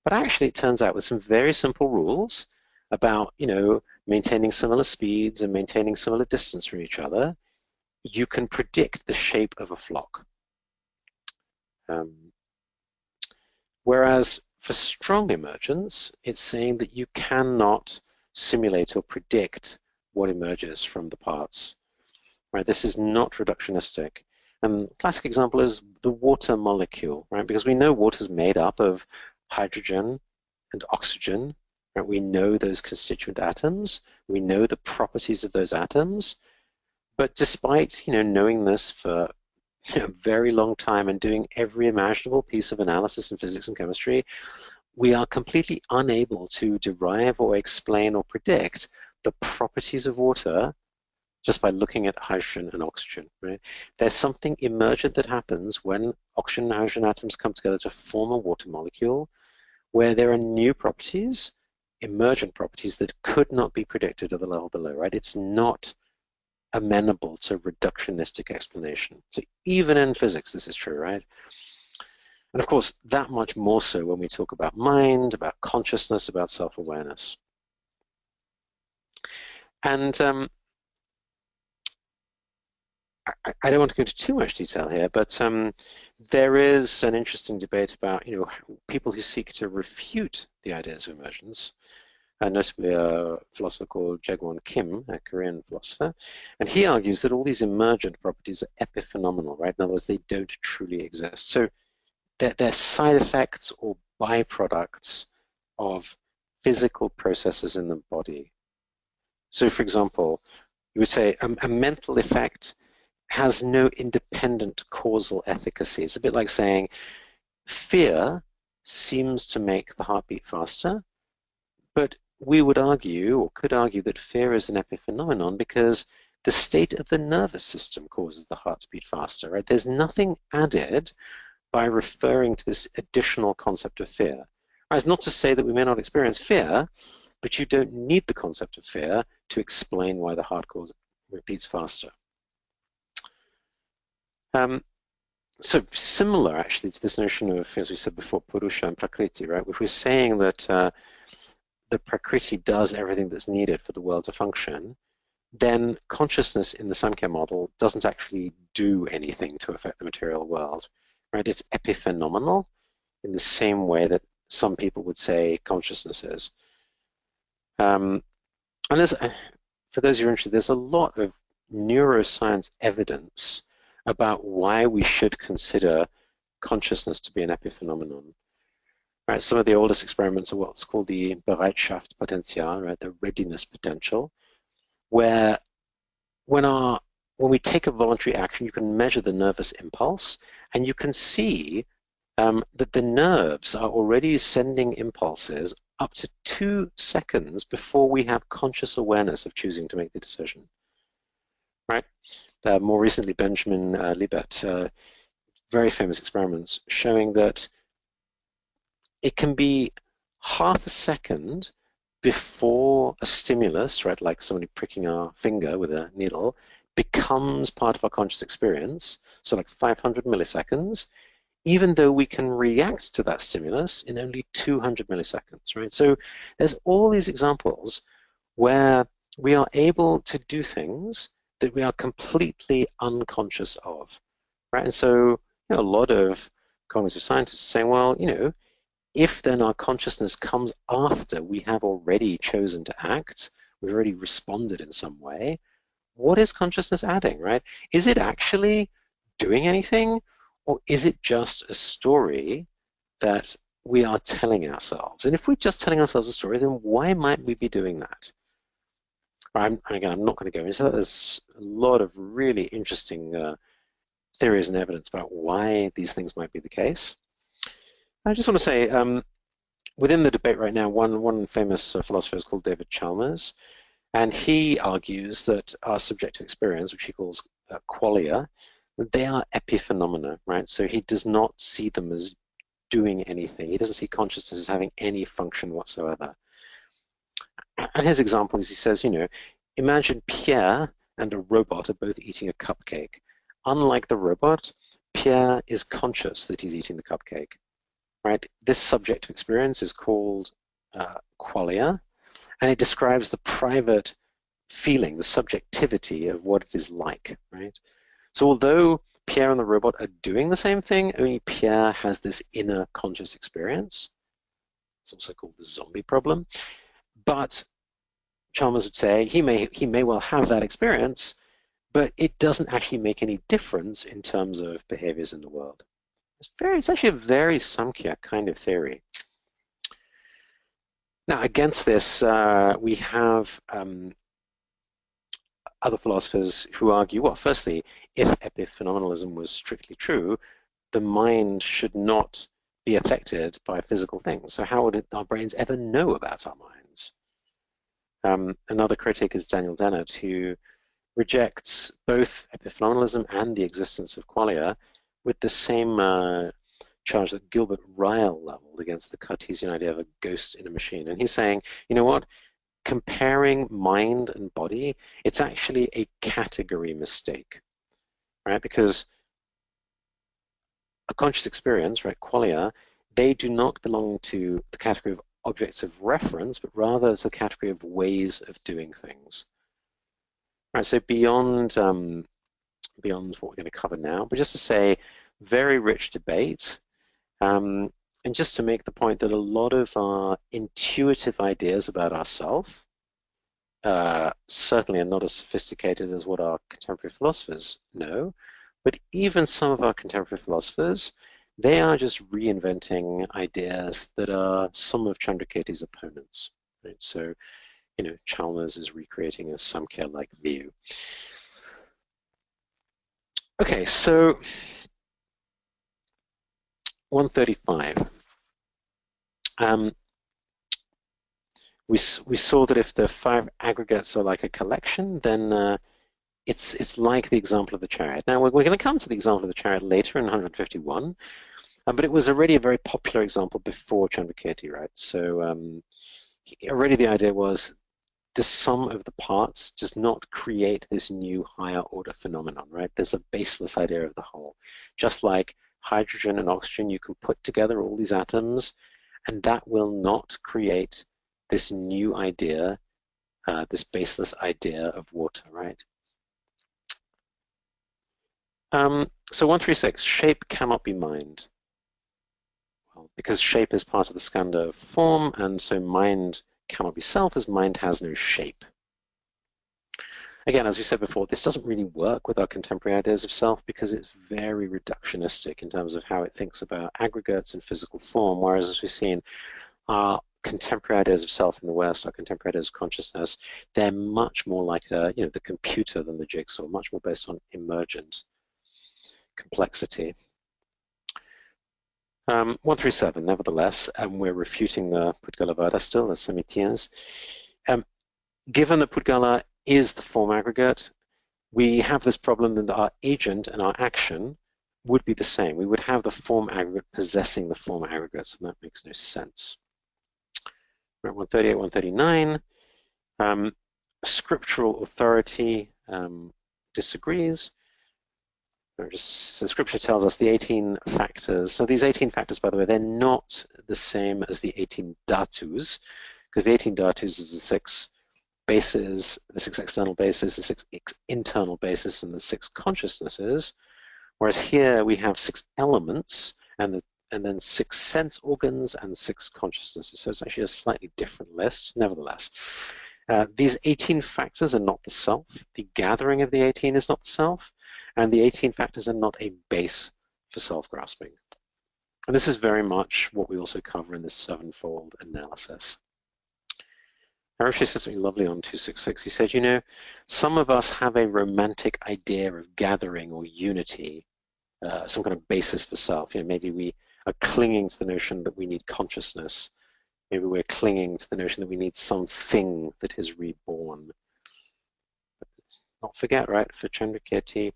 But actually, it turns out with some very simple rules about, maintaining similar speeds and maintaining similar distance from each other, you can predict the shape of a flock. Whereas for strong emergence, it's saying that you cannot simulate or predict what emerges from the parts. Right? This is not reductionistic. And the classic example is the water molecule, right? Because we know water is made up of hydrogen and oxygen. Right? We know those constituent atoms. We know the properties of those atoms. But despite knowing this for a very long time and doing every imaginable piece of analysis in physics and chemistry, we are completely unable to derive or explain or predict the properties of water just by looking at hydrogen and oxygen. Right? There's something emergent that happens when oxygen and hydrogen atoms come together to form a water molecule, where there are new properties, emergent properties that could not be predicted at the level below. Right? It's not amenable to reductionistic explanation. So even in physics, this is true, right? And of course, that much more so when we talk about mind, about consciousness, about self-awareness. And I don't want to go into too much detail here, but there is an interesting debate about people who seek to refute the ideas of emergence, notably a philosopher called Jaegwon Kim, a Korean philosopher, and he argues that all these emergent properties are epiphenomenal, right? In other words, they don't truly exist. So they're side effects or byproducts of physical processes in the body. So, for example, you would say a mental effect has no independent causal efficacy. It's a bit like saying fear seems to make the heart beat faster, but we would argue, or could argue, that fear is an epiphenomenon because the state of the nervous system causes the heart to beat faster, right? There's nothing added by referring to this additional concept of fear. Right, it's not to say that we may not experience fear, but you don't need the concept of fear to explain why the heart beats faster. So similar, actually, to this notion of, as we said before, Purusha and Prakriti, right? If we're saying that the Prakriti does everything that's needed for the world to function, then consciousness in the Samkhya model doesn't actually do anything to affect the material world, right? It's epiphenomenal in the same way that some people would say consciousness is. And there's, for those who are interested, there's a lot of neuroscience evidence about why we should consider consciousness to be an epiphenomenon. Right, some of the oldest experiments are what's called the Bereitschaftspotential, right, the readiness potential, where when we take a voluntary action, you can measure the nervous impulse, and you can see that the nerves are already sending impulses up to 2 seconds before we have conscious awareness of choosing to make the decision. Right? More recently, Benjamin Libet, very famous experiments showing that it can be half a second before a stimulus, right, like somebody pricking our finger with a needle, becomes part of our conscious experience, so like 500 milliseconds, even though we can react to that stimulus in only 200 milliseconds, right? So there's all these examples where we are able to do things that we are completely unconscious of, right? And so a lot of cognitive scientists are saying, well, if then our consciousness comes after we have already chosen to act, we've already responded in some way, what is consciousness adding, right? Is it actually doing anything, or is it just a story that we are telling ourselves? And if we're just telling ourselves a story, then why might we be doing that? Again, I'm not going to go into that. There's a lot of really interesting theories and evidence about why these things might be the case. I just want to say, within the debate right now, one famous philosopher is called David Chalmers, and he argues that our subjective experience, which he calls qualia, they are epiphenomena, right? So he does not see them as doing anything. He doesn't see consciousness as having any function whatsoever. And his example is, he says, imagine Pierre and a robot are both eating a cupcake. Unlike the robot, Pierre is conscious that he's eating the cupcake, right? This subjective experience is called qualia, and it describes the private feeling, the subjectivity of what it is like, right? So although Pierre and the robot are doing the same thing, only Pierre has this inner conscious experience. It's also called the zombie problem. But Chalmers would say he may well have that experience, but it doesn't actually make any difference in terms of behaviors in the world. It's actually a very Samkhya kind of theory. Now, against this, we have other philosophers who argue, well, firstly, if epiphenomenalism was strictly true, the mind should not be affected by physical things. So how would our brains ever know about our minds? Another critic is Daniel Dennett, who rejects both epiphenomenalism and the existence of qualia with the same charge that Gilbert Ryle leveled against the Cartesian idea of a ghost in a machine. And he's saying, you know what? Comparing mind and body, it's actually a category mistake, right? Because a conscious experience, right, qualia, they do not belong to the category of objects of reference, but rather to the category of ways of doing things. Right, so beyond what we're going to cover now, but just to say, very rich debate, and just to make the point that a lot of our intuitive ideas about ourselves certainly are not as sophisticated as what our contemporary philosophers know, but even some of our contemporary philosophers, they are just reinventing ideas that are some of Chandrakirti's opponents. Right? So, Chalmers is recreating a Samkhya-like view. Okay, so 135. We saw that if the 5 aggregates are like a collection, then it's like the example of the chariot. Now we're going to come to the example of the chariot later in 151, but it was already a very popular example before Chandrakirti, right? So already the idea was the sum of the parts does not create this new higher order phenomenon, right? There's a baseless idea of the whole. Just like hydrogen and oxygen, you can put together all these atoms, and that will not create this new idea, this baseless idea of water, right? So 136, shape cannot be mind. Well, because shape is part of the skandha of form, and so mind cannot be self, as mind has no shape. Again, as we said before, this doesn't really work with our contemporary ideas of self because it's very reductionistic in terms of how it thinks about aggregates and physical form, whereas as we've seen, our contemporary ideas of self in the West, our contemporary ideas of consciousness, they're much more like the computer than the jigsaw, much more based on emergent complexity. 137, nevertheless, and we're refuting the Pudgalavada still, the Samitians. Given that Pudgala is the form aggregate, we have this problem that our agent and our action would be the same. We would have the form aggregate possessing the form aggregates, and that makes no sense. Right, 138, 139. Scriptural authority disagrees. So scripture tells us the 18 factors. So these 18 factors, by the way, they're not the same as the 18 dhatus, because the 18 dhatus is the 6 bases, the 6 external bases, the 6 internal bases, and the 6 consciousnesses. Whereas here we have 6 elements, and then 6 sense organs and 6 consciousnesses. So it's actually a slightly different list, nevertheless. These 18 factors are not the self. The gathering of the 18 is not the self. And the 18 factors are not a base for self-grasping. And this is very much what we also cover in this sevenfold analysis. Haroshi said something lovely on 266. He said, you know, some of us have a romantic idea of gathering or unity, some kind of basis for self. You know, maybe we are clinging to the notion that we need consciousness. Maybe we're clinging to the notion that we need something that is reborn. But let's not forget, right, for Chandrakirti,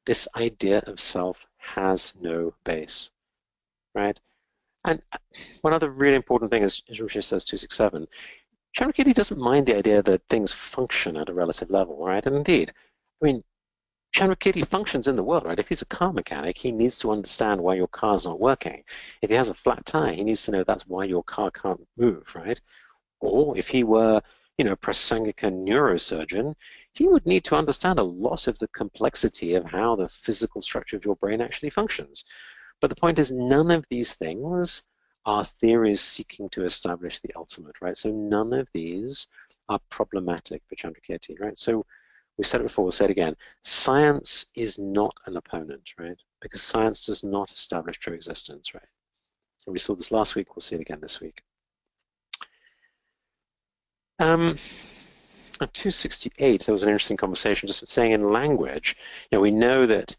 this idea of self has no base, right? And one other really important thing is, as Rishi says, 267, Chandrakirti doesn't mind the idea that things function at a relative level, right? And indeed, I mean, Chandrakirti functions in the world, right? If he's a car mechanic, he needs to understand why your car's not working. If he has a flat tire, he needs to know that's why your car can't move, right? Or if he were, you know, a Prasangika neurosurgeon, he would need to understand a lot of the complexity of how the physical structure of your brain actually functions. But the point is, none of these things are theories seeking to establish the ultimate, right? So none of these are problematic for Chandrakirti, right? So we said it before, we'll say it again. Science is not an opponent, right? Because science does not establish true existence, right? And we saw this last week, we'll see it again this week. 268, there was an interesting conversation just saying in language, you know, we know that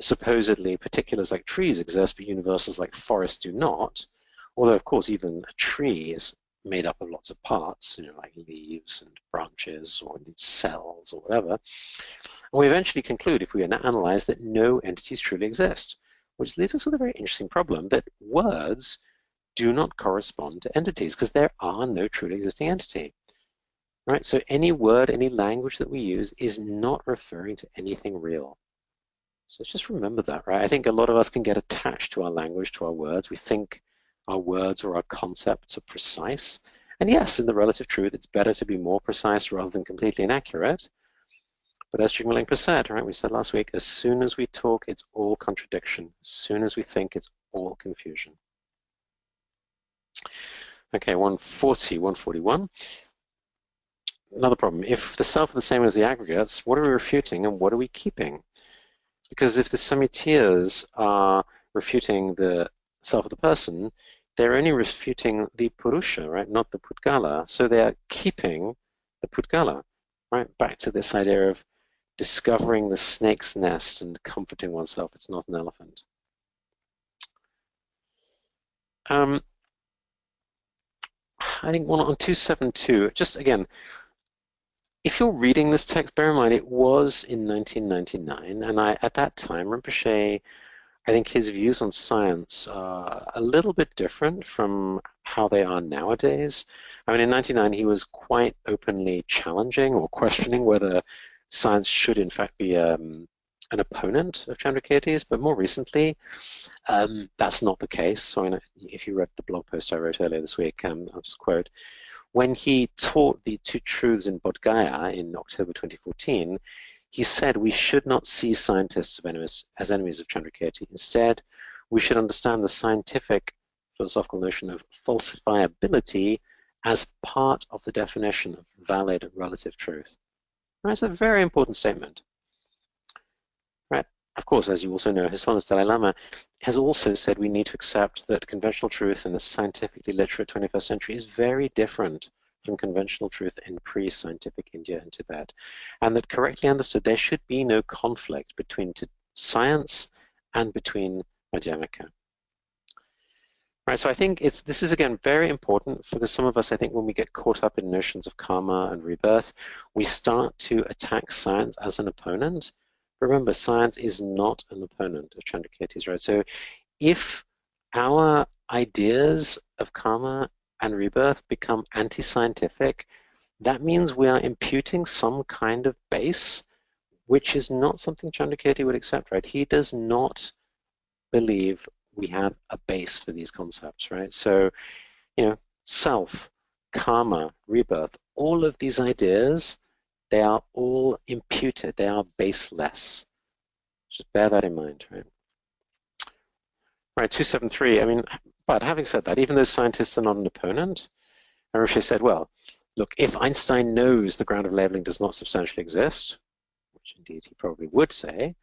supposedly particulars like trees exist, but universals like forests do not. Although, of course, even a tree is made up of lots of parts, you know, like leaves and branches or cells or whatever. And we eventually conclude, if we analyze, that no entities truly exist, which leaves us with a very interesting problem, that words do not correspond to entities because there are no truly existing entity. Right? So any word, any language that we use is not referring to anything real. So just remember that, right? I think a lot of us can get attached to our language, to our words. We think our words or our concepts are precise. And yes, in the relative truth, it's better to be more precise rather than completely inaccurate. But as Jigmeling said, right, we said last week, as soon as we talk, it's all contradiction. As soon as we think, it's all confusion. Okay, 140, 141. Another problem. If the self are the same as the aggregates, what are we refuting and what are we keeping? Because if the samitias are refuting the self of the person, they're only refuting the purusha, right, not the pudgala. So they are keeping the pudgala, right? Back to this idea of discovering the snake's nest and comforting oneself. It's not an elephant. I think on 272, just again, if you're reading this text, bear in mind it was in 1999, and at that time, Rinpoche, I think his views on science are a little bit different from how they are nowadays. I mean, in 1999, he was quite openly challenging or questioning whether science should in fact be an opponent of Chandrakirti's, but more recently, that's not the case. So if you read the blog post I wrote earlier this week, I'll just quote, when he taught the two truths in Bodh Gaya in October 2014, he said we should not see scientists as enemies of Chandrakirti. Instead, we should understand the scientific philosophical notion of falsifiability as part of the definition of valid relative truth. Right, it's a very important statement. Right. Of course, as you also know, His Holiness Dalai Lama has also said we need to accept that conventional truth in the scientifically literate 21st century is very different from conventional truth in pre-scientific India and Tibet, and that correctly understood there should be no conflict between science and between Madhyamika. Right, so I think this is again very important because some of us, I think, when we get caught up in notions of karma and rebirth, we start to attack science as an opponent. Remember, science is not an opponent of Chandrakirti's, right? So if our ideas of karma and rebirth become anti-scientific, that means we are imputing some kind of base, which is not something Chandrakirti would accept, right? He does not believe we have a base for these concepts, right? So, you know, self, karma, rebirth, all of these ideas, they are all imputed. They are baseless. Just bear that in mind, right? Right, 273, I mean, but having said that, even though scientists are not an opponent, Rinpoche said, well, look, if Einstein knows the ground of labeling does not substantially exist, which indeed he probably would say,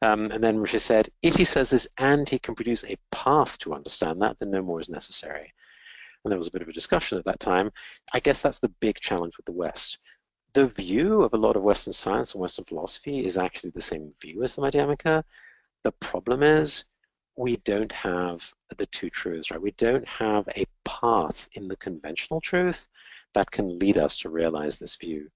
and then Rishi said, if he says this and he can produce a path to understand that, then no more is necessary. And there was a bit of a discussion at that time. I guess that's the big challenge with the West. The view of a lot of Western science and Western philosophy is actually the same view as the Madhyamaka. The problem is we don't have the two truths, right? We don't have a path in the conventional truth that can lead us to realize this view.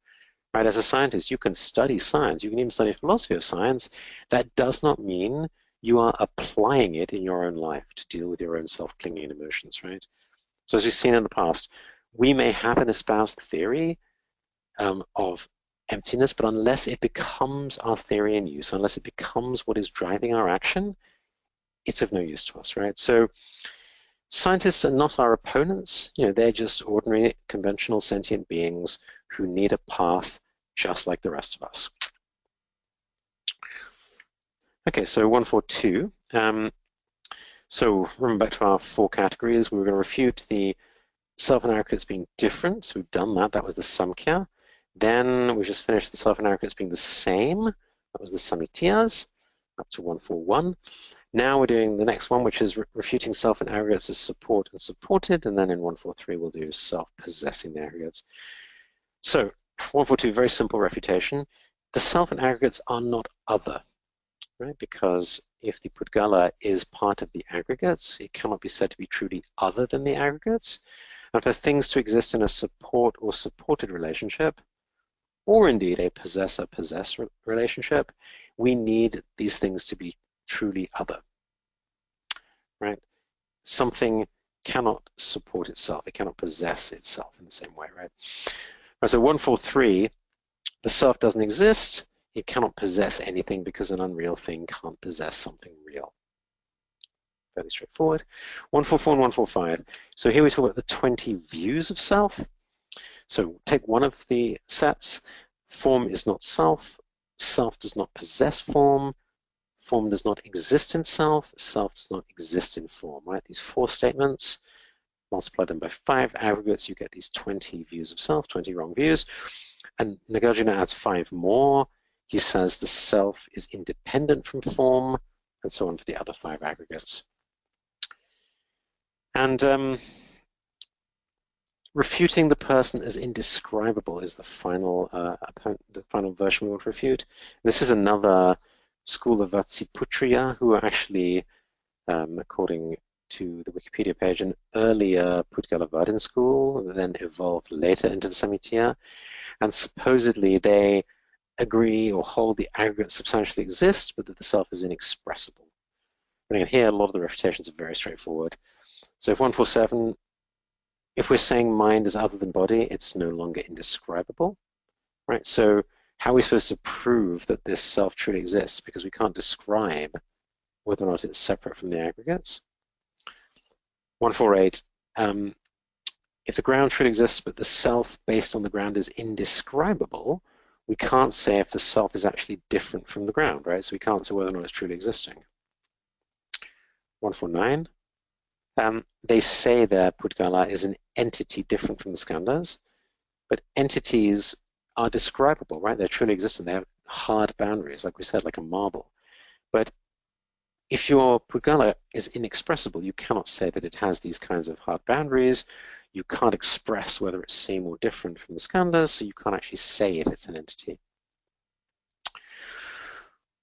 Right? As a scientist, you can study science, you can even study philosophy of science. That does not mean you are applying it in your own life to deal with your own self-clinging emotions, right? So as we've seen in the past, we may have an espoused theory of emptiness, but unless it becomes our theory in use, unless it becomes what is driving our action, it's of no use to us, right? So scientists are not our opponents. They're just ordinary, conventional, sentient beings who need a path just like the rest of us. Okay, so 142. So remember back to our 4 categories. We were going to refute the self-inadequates being different. So we've done that. That was the Samkhya. Then we just finished the self-inadequates being the same. That was the Samitiyas, up to 141. Now we're doing the next one, which is refuting self-inadequates as support and supported. And then in 143, we'll do self-possessing the aggregates. So 142, very simple refutation. The self and aggregates are not other, right? Because if the Pudgala is part of the aggregates, it cannot be said to be truly other than the aggregates. And for things to exist in a support or supported relationship, or indeed a possessor-possessed relationship, we need these things to be truly other, right? Something cannot support itself. It cannot possess itself in the same way, right? So 143, the self doesn't exist. It cannot possess anything because an unreal thing can't possess something real. Fairly straightforward. 144 and 145. So here we talk about the 20 views of self. So take one of the sets. Form is not self. Self does not possess form. Form does not exist in self. Self does not exist in form, right? These 4 statements. Multiply them by 5 aggregates, you get these 20 views of self, 20 wrong views. And Nagarjuna adds 5 more. He says the self is independent from form, and so on for the other 5 aggregates. And refuting the person as indescribable is the final version we want to refute. This is another school of Vatsiputriya, who are actually, according to the Wikipedia page, an earlier Pudgalavadin school, then evolved later into the Samitiya, and supposedly they agree or hold the aggregates substantially exist, but that the self is inexpressible. And again, here a lot of the refutations are very straightforward. So if 147, if we're saying mind is other than body, it's no longer indescribable, right? So how are we supposed to prove that this self truly exists? Because we can't describe whether or not it's separate from the aggregates. 148, if the ground truly exists but the self based on the ground is indescribable, we can't say if the self is actually different from the ground, right? So we can't say whether or not it's truly existing. 149, they say that Pudgala is an entity different from the skandhas, but entities are describable, right? They're truly existent. They have hard boundaries, like we said, like a marble. But if your Pudgala is inexpressible, you cannot say that it has these kinds of hard boundaries. You can't express whether it's same or different from the skandhas, so you can't actually say if it's an entity.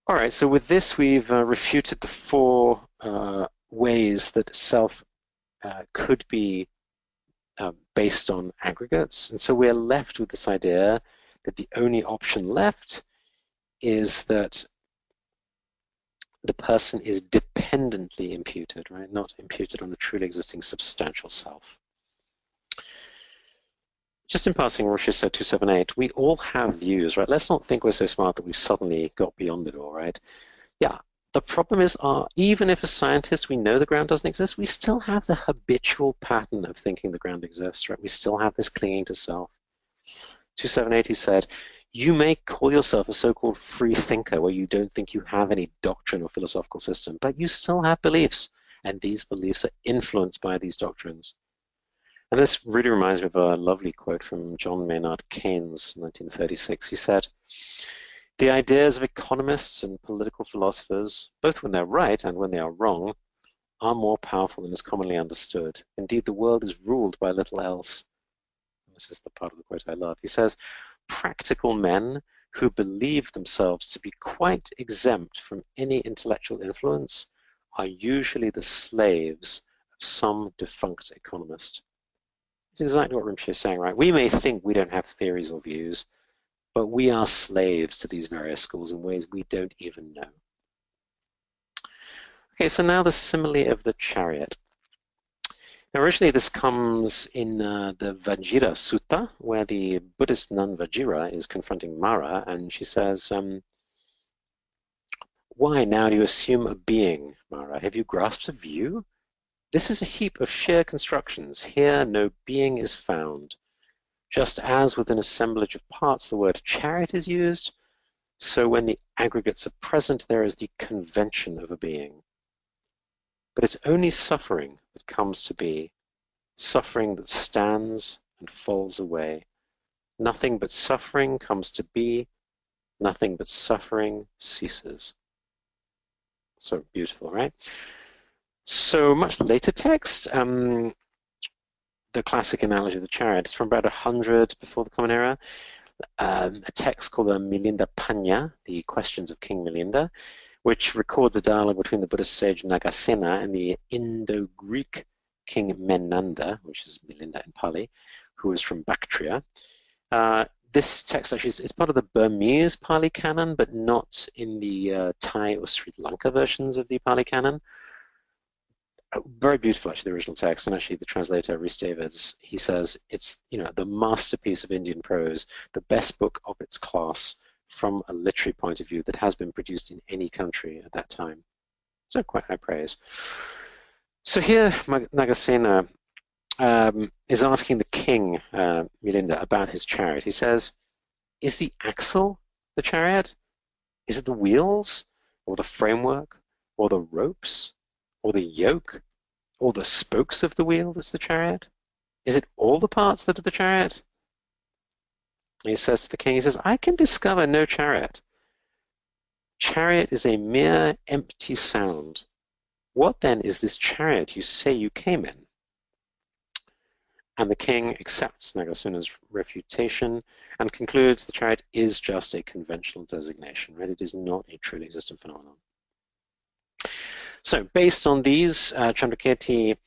All right, so with this, we've refuted the 4 ways that self could be based on aggregates. And so we're left with this idea that the only option left is that the person is dependently imputed, right? Not imputed on a truly existing substantial self. Just in passing, Rishi said 278, we all have views, right? Let's not think we're so smart that we've suddenly got beyond it all, right? Yeah, the problem is even if as scientists we know the ground doesn't exist, we still have the habitual pattern of thinking the ground exists, right? We still have this clinging to self. 278, he said, you may call yourself a so-called free thinker where you don't think you have any doctrine or philosophical system, but you still have beliefs, and these beliefs are influenced by these doctrines. And this really reminds me of a lovely quote from John Maynard Keynes, 1936. He said, "The ideas of economists and political philosophers, both when they're right and when they are wrong, are more powerful than is commonly understood. Indeed, the world is ruled by little else." This is the part of the quote I love. He says, "Practical men who believe themselves to be quite exempt from any intellectual influence are usually the slaves of some defunct economist." It's exactly what Rinpoche is saying, right? We may think we don't have theories or views, but we are slaves to these various schools in ways we don't even know. Okay, so now the simile of the chariot. Now, originally, this comes in the Vajira Sutta, where the Buddhist nun Vajira is confronting Mara, and she says, "Why now do you assume a being, Mara? Have you grasped a view? This is a heap of sheer constructions. Here no being is found. Just as with an assemblage of parts the word chariot is used, so when the aggregates are present, there is the convention of a being. But it's only suffering that comes to be, suffering that stands and falls away. Nothing but suffering comes to be, nothing but suffering ceases." So beautiful, right? So much later text, the classic analogy of the chariot is from about 100 before the Common Era. A text called the Milinda Panya, the Questions of King Milinda, which records a dialogue between the Buddhist sage Nagasena and the Indo-Greek king Menanda, which is Milinda in Pali, who is from Bactria. This text actually is part of the Burmese Pali Canon, but not in the Thai or Sri Lanka versions of the Pali Canon. Very beautiful, actually, the original text, and actually the translator, Rhys Davids, he says it's the masterpiece of Indian prose, the best book of its class from a literary point of view that has been produced in any country at that time. So quite high praise. So here, Nagasena is asking the king, Milinda, about his chariot. He says, "Is the axle the chariot? Is it the wheels, or the framework, or the ropes, or the yoke, or the spokes of the wheel that's the chariot? Is it all the parts that are the chariot?" He says to the king, he says, "I can discover no chariot. Chariot is a mere empty sound. What then is this chariot you say you came in?" And the king accepts Nagasena's refutation and concludes the chariot is just a conventional designation, right? It is not a truly existent phenomenon. So based on these, Chandrakirti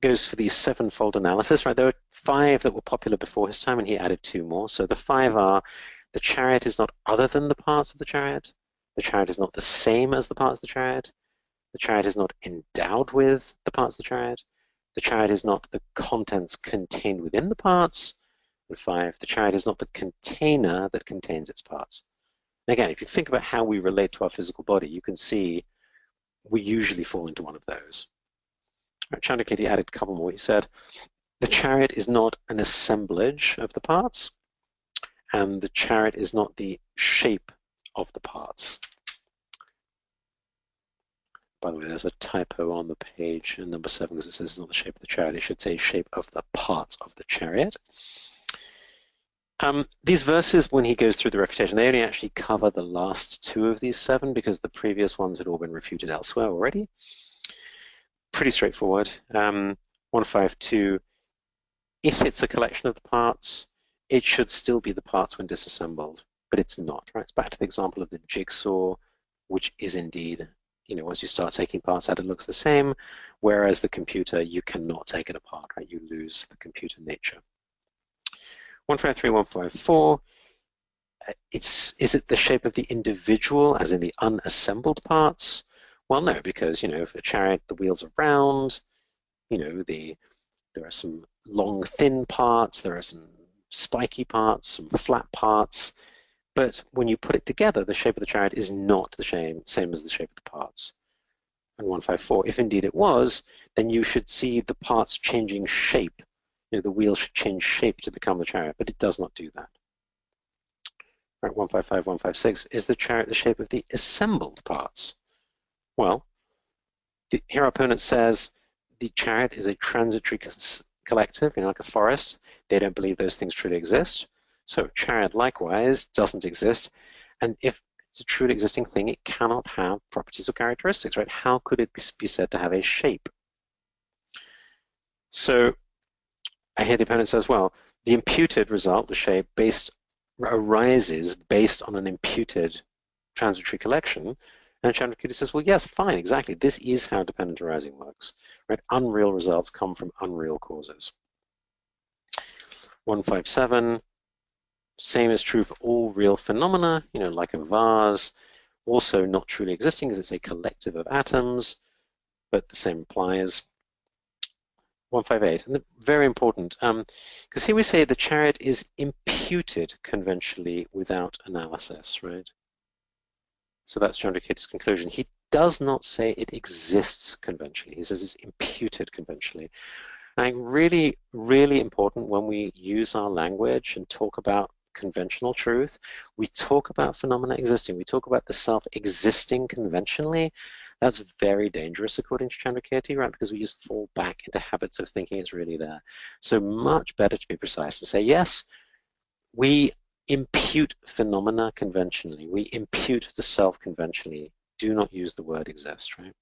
goes for the sevenfold analysis, right? There were 5 that were popular before his time, and he added 2 more. So the 5 are: the chariot is not other than the parts of the chariot. The chariot is not the same as the parts of the chariot. The chariot is not endowed with the parts of the chariot. The chariot is not the contents contained within the parts. And 5, the chariot is not the container that contains its parts. And again, if you think about how we relate to our physical body, you can see we usually fall into one of those. Chandrakirti added a couple more. He said, "The chariot is not an assemblage of the parts, and the chariot is not the shape of the parts." By the way, there's a typo on the page in number 7 because it says it's not the shape of the chariot. It should say shape of the parts of the chariot. These verses, when he goes through the refutation, they only actually cover the last 2 of these 7 because the previous ones had all been refuted elsewhere already. Pretty straightforward. 152, if it's a collection of the parts, it should still be the parts when disassembled, but it's not, right? It's back to the example of the jigsaw, which is indeed, once you start taking parts out, it looks the same, whereas the computer, you cannot take it apart, right? You lose the computer nature. 153, 154, is it the shape of the individual, as in the unassembled parts? Well, no, because, if a chariot, the wheels are round, there are some long, thin parts, there are some spiky parts, some flat parts, but when you put it together, the shape of the chariot is not the same as the shape of the parts. And 154, if indeed it was, then you should see the parts changing shape. The wheel should change shape to become the chariot, but it does not do that. Right, 155, 156, is the chariot the shape of the assembled parts? Well, here our opponent says the chariot is a transitory collective, like a forest. They don't believe those things truly exist. So chariot likewise doesn't exist. And if it's a truly existing thing, it cannot have properties or characteristics, right? How could it be said to have a shape? So I hear the opponent says, well, the imputed result, the shape, arises based on an imputed transitory collection. And Chandrakirti says, well, yes, fine, exactly. This is how dependent arising works, right? Unreal results come from unreal causes. 157, same is true for all real phenomena, like a vase, also not truly existing because it's a collective of atoms, but the same applies. 158, and very important, because here we say the chariot is imputed conventionally without analysis, right? So that's Chandrakirti's conclusion. He does not say it exists conventionally. He says it's imputed conventionally. And I think really, really important when we use our language and talk about conventional truth, we talk about phenomena existing. We talk about the self existing conventionally. That's very dangerous, according to Chandrakirti, right? Because we just fall back into habits of thinking it's really there. So much better to be precise and say, yes, we impute phenomena conventionally. We impute the self conventionally. Do not use the word exist, right?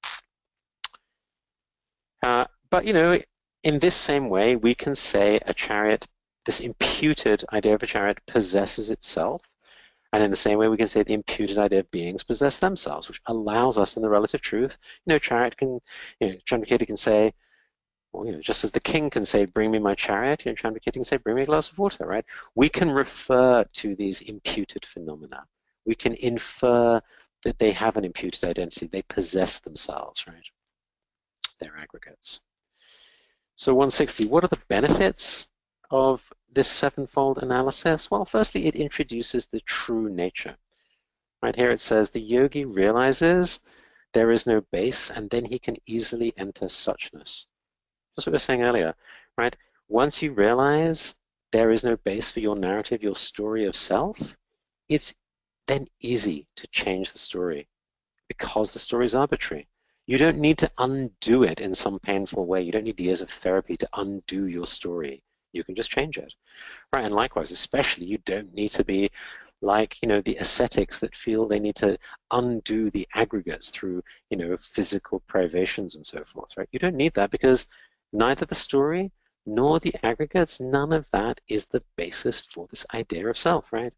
But, in this same way, we can say a chariot, this imputed idea of a chariot possesses itself. And in the same way, we can say the imputed idea of beings possess themselves, which allows us in the relative truth. Chariot can, Chandrakirti can say, well, just as the king can say, bring me my chariot, Chandrakirti can say, bring me a glass of water, right? We can refer to these imputed phenomena. We can infer that they have an imputed identity. They possess themselves, right? They're aggregates. So 160, what are the benefits of this sevenfold analysis? Well, firstly, it introduces the true nature. Right here it says the yogi realizes there is no base, and then he can easily enter suchness. That's what we were saying earlier, right? Once you realize there is no base for your narrative, your story of self, it's then easy to change the story because the story is arbitrary. You don't need to undo it in some painful way. You don't need years of therapy to undo your story. You can just change it, right? And likewise, especially, you don't need to be like, the ascetics that feel they need to undo the aggregates through, physical privations and so forth, right? You don't need that because neither the story nor the aggregates, none of that is the basis for this idea of self, right?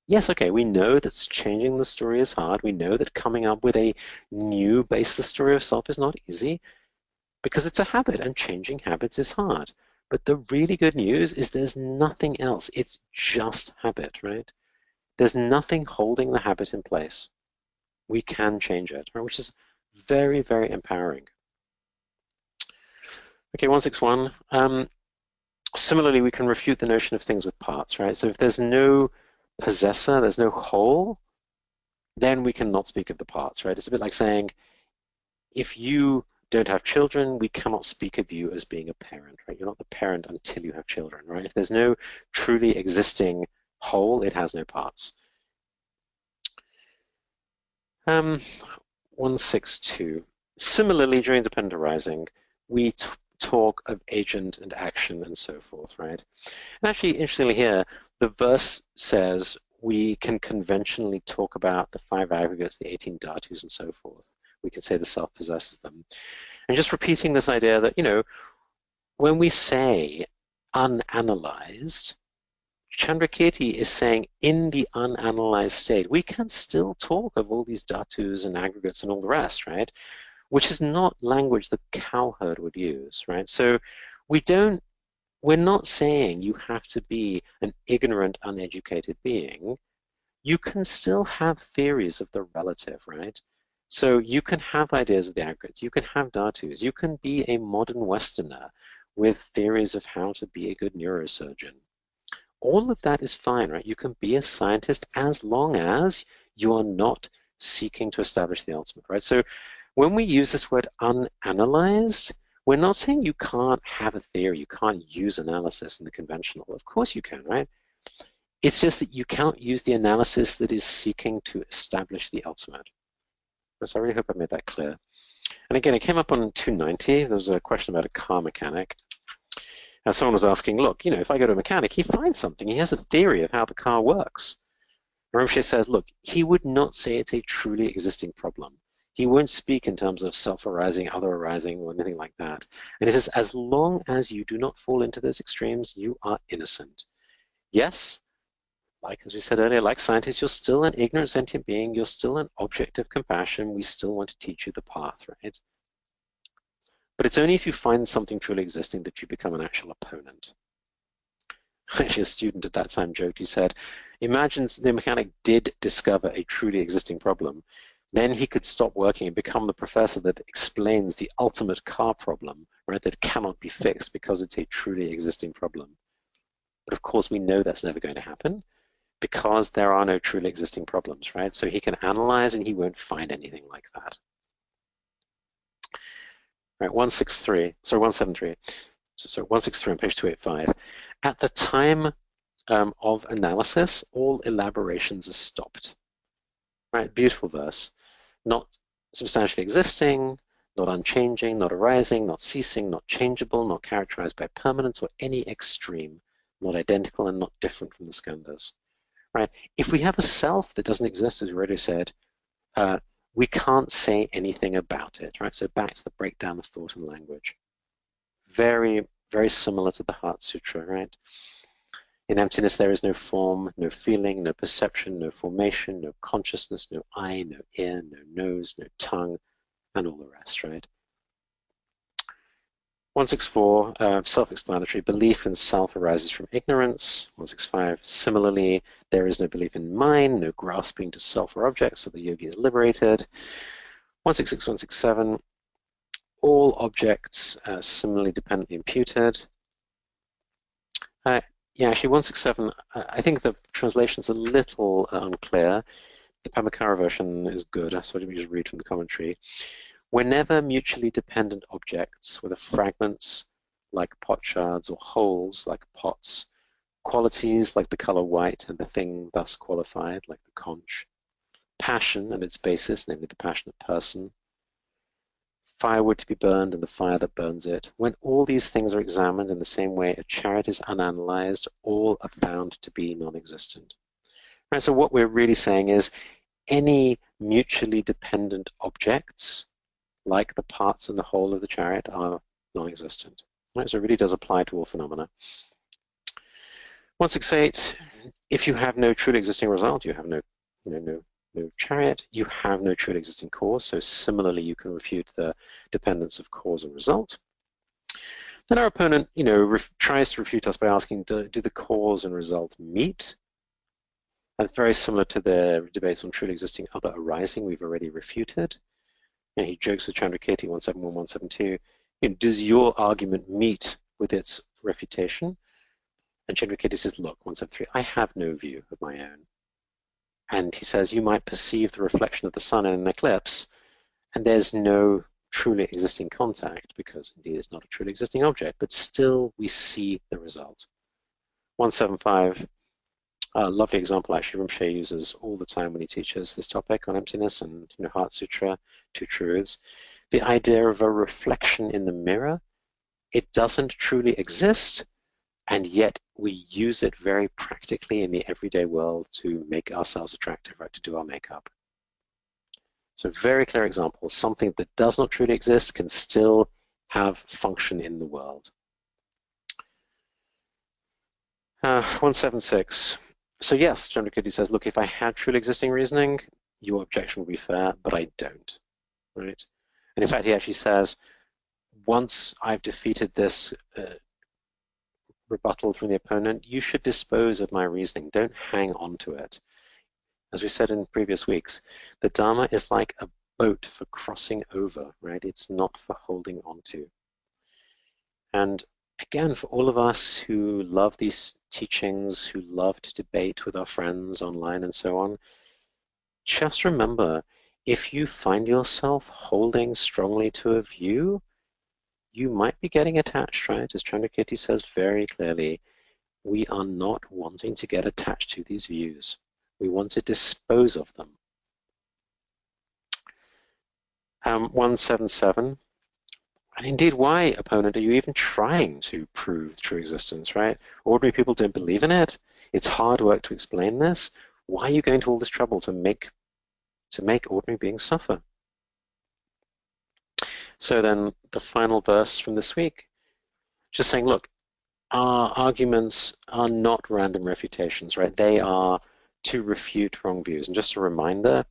Yes, okay, we know that changing the story is hard. We know that coming up with a new baseless story of self is not easy because it's a habit and changing habits is hard. But the really good news is there's nothing else. It's just habit, right? There's nothing holding the habit in place. We can change it, right? Which is very, very empowering. Okay, 161. Similarly, we can refute the notion of things with parts, right? So if there's no possessor, there's no whole, then we cannot speak of the parts, right? It's a bit like saying, if you don't have children, we cannot speak of you as being a parent, right? You're not the parent until you have children, right? If there's no truly existing whole, it has no parts. 162. Similarly, during dependent arising, we talk of agent and action and so forth, right? And actually, interestingly here, the verse says we can conventionally talk about the 5 aggregates, the 18 dhatus, and so forth. We can say the self possesses them. And just repeating this idea that, when we say unanalyzed, Chandrakirti is saying in the unanalyzed state, we can still talk of all these dhatus and aggregates and all the rest, right? Which is not language the cowherd would use, right? So we're not saying you have to be an ignorant, uneducated being. You can still have theories of the relative, right? So you can have ideas of the aggregates. You can have dhatus. You can be a modern Westerner with theories of how to be a good neurosurgeon. All of that is fine, right? You can be a scientist as long as you are not seeking to establish the ultimate, right? So when we use this word unanalyzed, we're not saying you can't have a theory, you can't use analysis in the conventional. Of course you can, right? It's just that you can't use the analysis that is seeking to establish the ultimate. So I really hope I made that clear. And again, it came up on 290. There was a question about a car mechanic. Someone was asking, look, if I go to a mechanic, he finds something. He has a theory of how the car works. Rinpoche says, look, he would not say it's a truly existing problem. He won't speak in terms of self-arising, other arising, or anything like that. And he says, as long as you do not fall into those extremes, you are innocent. Yes, like as we said earlier, like scientists, you're still an ignorant sentient being. You're still an object of compassion. We still want to teach you the path, right? But it's only if you find something truly existing that you become an actual opponent. Actually, a student at that time joked, he said, imagine the mechanic did discover a truly existing problem. Then he could stop working and become the professor that explains the ultimate car problem, right, that cannot be fixed because it's a truly existing problem. But of course, we know that's never going to happen because there are no truly existing problems, right? So he can analyze and he won't find anything like that. Right, 173. So 163 on page 285. At the time of analysis, all elaborations are stopped. Right, beautiful verse. Not substantially existing, not unchanging, not arising, not ceasing, not changeable, not characterized by permanence or any extreme, not identical and not different from the skandhas. Right? If we have a self that doesn't exist, as we already said, we can't say anything about it. Right? So back to the breakdown of thought and language. Very, very similar to the Heart Sutra, right? In emptiness, there is no form, no feeling, no perception, no formation, no consciousness, no eye, no ear, no nose, no tongue, and all the rest, right? 164, self-explanatory. Belief in self arises from ignorance. 165, similarly, there is no belief in mind, no grasping to self or objects, so the yogi is liberated. 166, 167, all objects similarly dependently imputed. Yeah, actually, 167, I think the translation's a little unclear. The Pamakkara version is good, that's what we just read from the commentary. Whenever mutually dependent objects, whether fragments like potsherds or wholes like pots, qualities like the color white and the thing thus qualified like the conch, passion and its basis, namely the passionate person, firewood to be burned and the fire that burns it. When all these things are examined in the same way a chariot is unanalyzed, all are found to be non-existent. Right, so what we're really saying is any mutually dependent objects, like the parts and the whole of the chariot, are non-existent. Right, so it really does apply to all phenomena. 168, if you have no truly existing result, you have no chariot, you have no truly existing cause. So similarly, you can refute the dependence of cause and result. Then our opponent, tries to refute us by asking, do the cause and result meet? And it's very similar to the debates on truly existing other arising we've already refuted. And he jokes with Chandrakirti 171, 172, does your argument meet with its refutation? And Chandrakirti says, look, 173, I have no view of my own. And he says, you might perceive the reflection of the sun in an eclipse, and there's no truly existing contact, because indeed it's not a truly existing object, but still we see the result. 175, a lovely example actually Rinpoche uses all the time when he teaches this topic on emptiness and Heart Sutra, Two Truths. The idea of a reflection in the mirror, it doesn't truly exist, and yet we use it very practically in the everyday world to make ourselves attractive, right, to do our makeup. So very clear example, something that does not truly exist can still have function in the world. 176. So yes, Chandrakirti says, look, if I had truly existing reasoning, your objection would be fair, but I don't, right? And in fact, he actually says, once I've defeated this rebuttal from the opponent, you should dispose of my reasoning. Don't hang on to it. As we said in previous weeks, the Dharma is like a boat for crossing over, right? It's not for holding on to. And again, for all of us who love these teachings, who love to debate with our friends online and so on, just remember, if you find yourself holding strongly to a view, you might be getting attached, right? As Chandrakirti says very clearly, we are not wanting to get attached to these views. We want to dispose of them. 177, And indeed, why, opponent, are you even trying to prove true existence, right? Ordinary people don't believe in it. It's hard work to explain this. Why are you going to all this trouble to make ordinary beings suffer? So then the final verse from this week, just saying, look, our arguments are not random refutations, right? They are to refute wrong views. And just a reminder,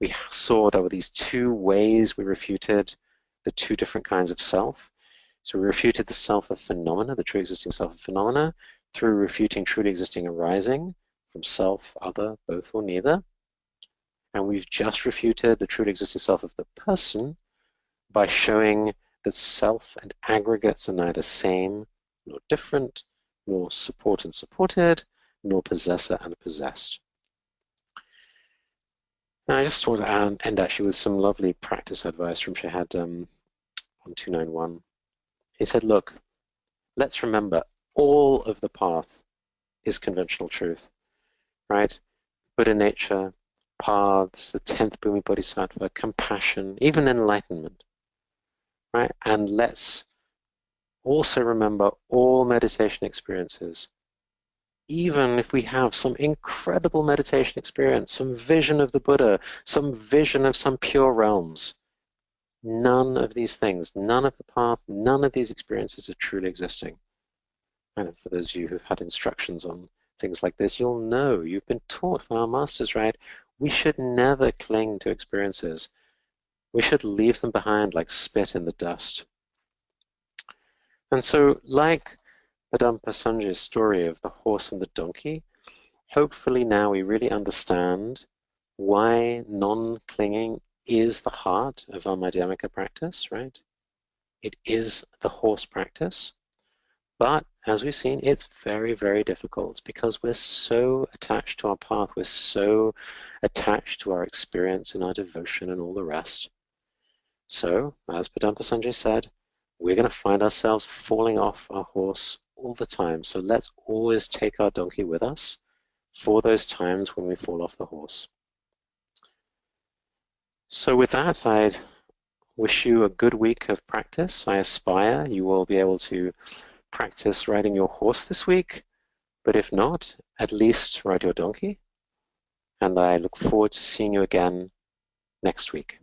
we saw there were these two ways we refuted the two different kinds of self. So we refuted the self of phenomena, the true existing self of phenomena, through refuting truly existing arising from self, other, both, or neither. And we've just refuted the truly existing self of the person by showing that self and aggregates are neither same nor different, nor support and supported, nor possessor and possessed. Now, I just want to end actually with some lovely practice advice from Shahad on 291. He said, look, let's remember all of the path is conventional truth, right? Buddha nature, paths, the 10th Bhumi Bodhisattva, compassion, even enlightenment, right? And let's also remember all meditation experiences. Even if we have some incredible meditation experience, some vision of the Buddha, some vision of some pure realms, none of these things, none of the path, none of these experiences are truly existing. And for those of you who've had instructions on things like this, you'll know, you've been taught by our masters, right? We should never cling to experiences. We should leave them behind like spit in the dust. And so, like Padampa Sanjay's story of the horse and the donkey, hopefully now we really understand why non-clinging is the heart of our Madhyamaka practice, right? It is the horse practice. But as we've seen, it's very, very difficult because we're so attached to our path. We're so attached to our experience and our devotion and all the rest. So, as Padampa Sanjay said, we're going to find ourselves falling off our horse all the time. So let's always take our donkey with us for those times when we fall off the horse. So with that, I wish you a good week of practice. I aspire you will be able to practice riding your horse this week, but if not, at least ride your donkey. And I look forward to seeing you again next week.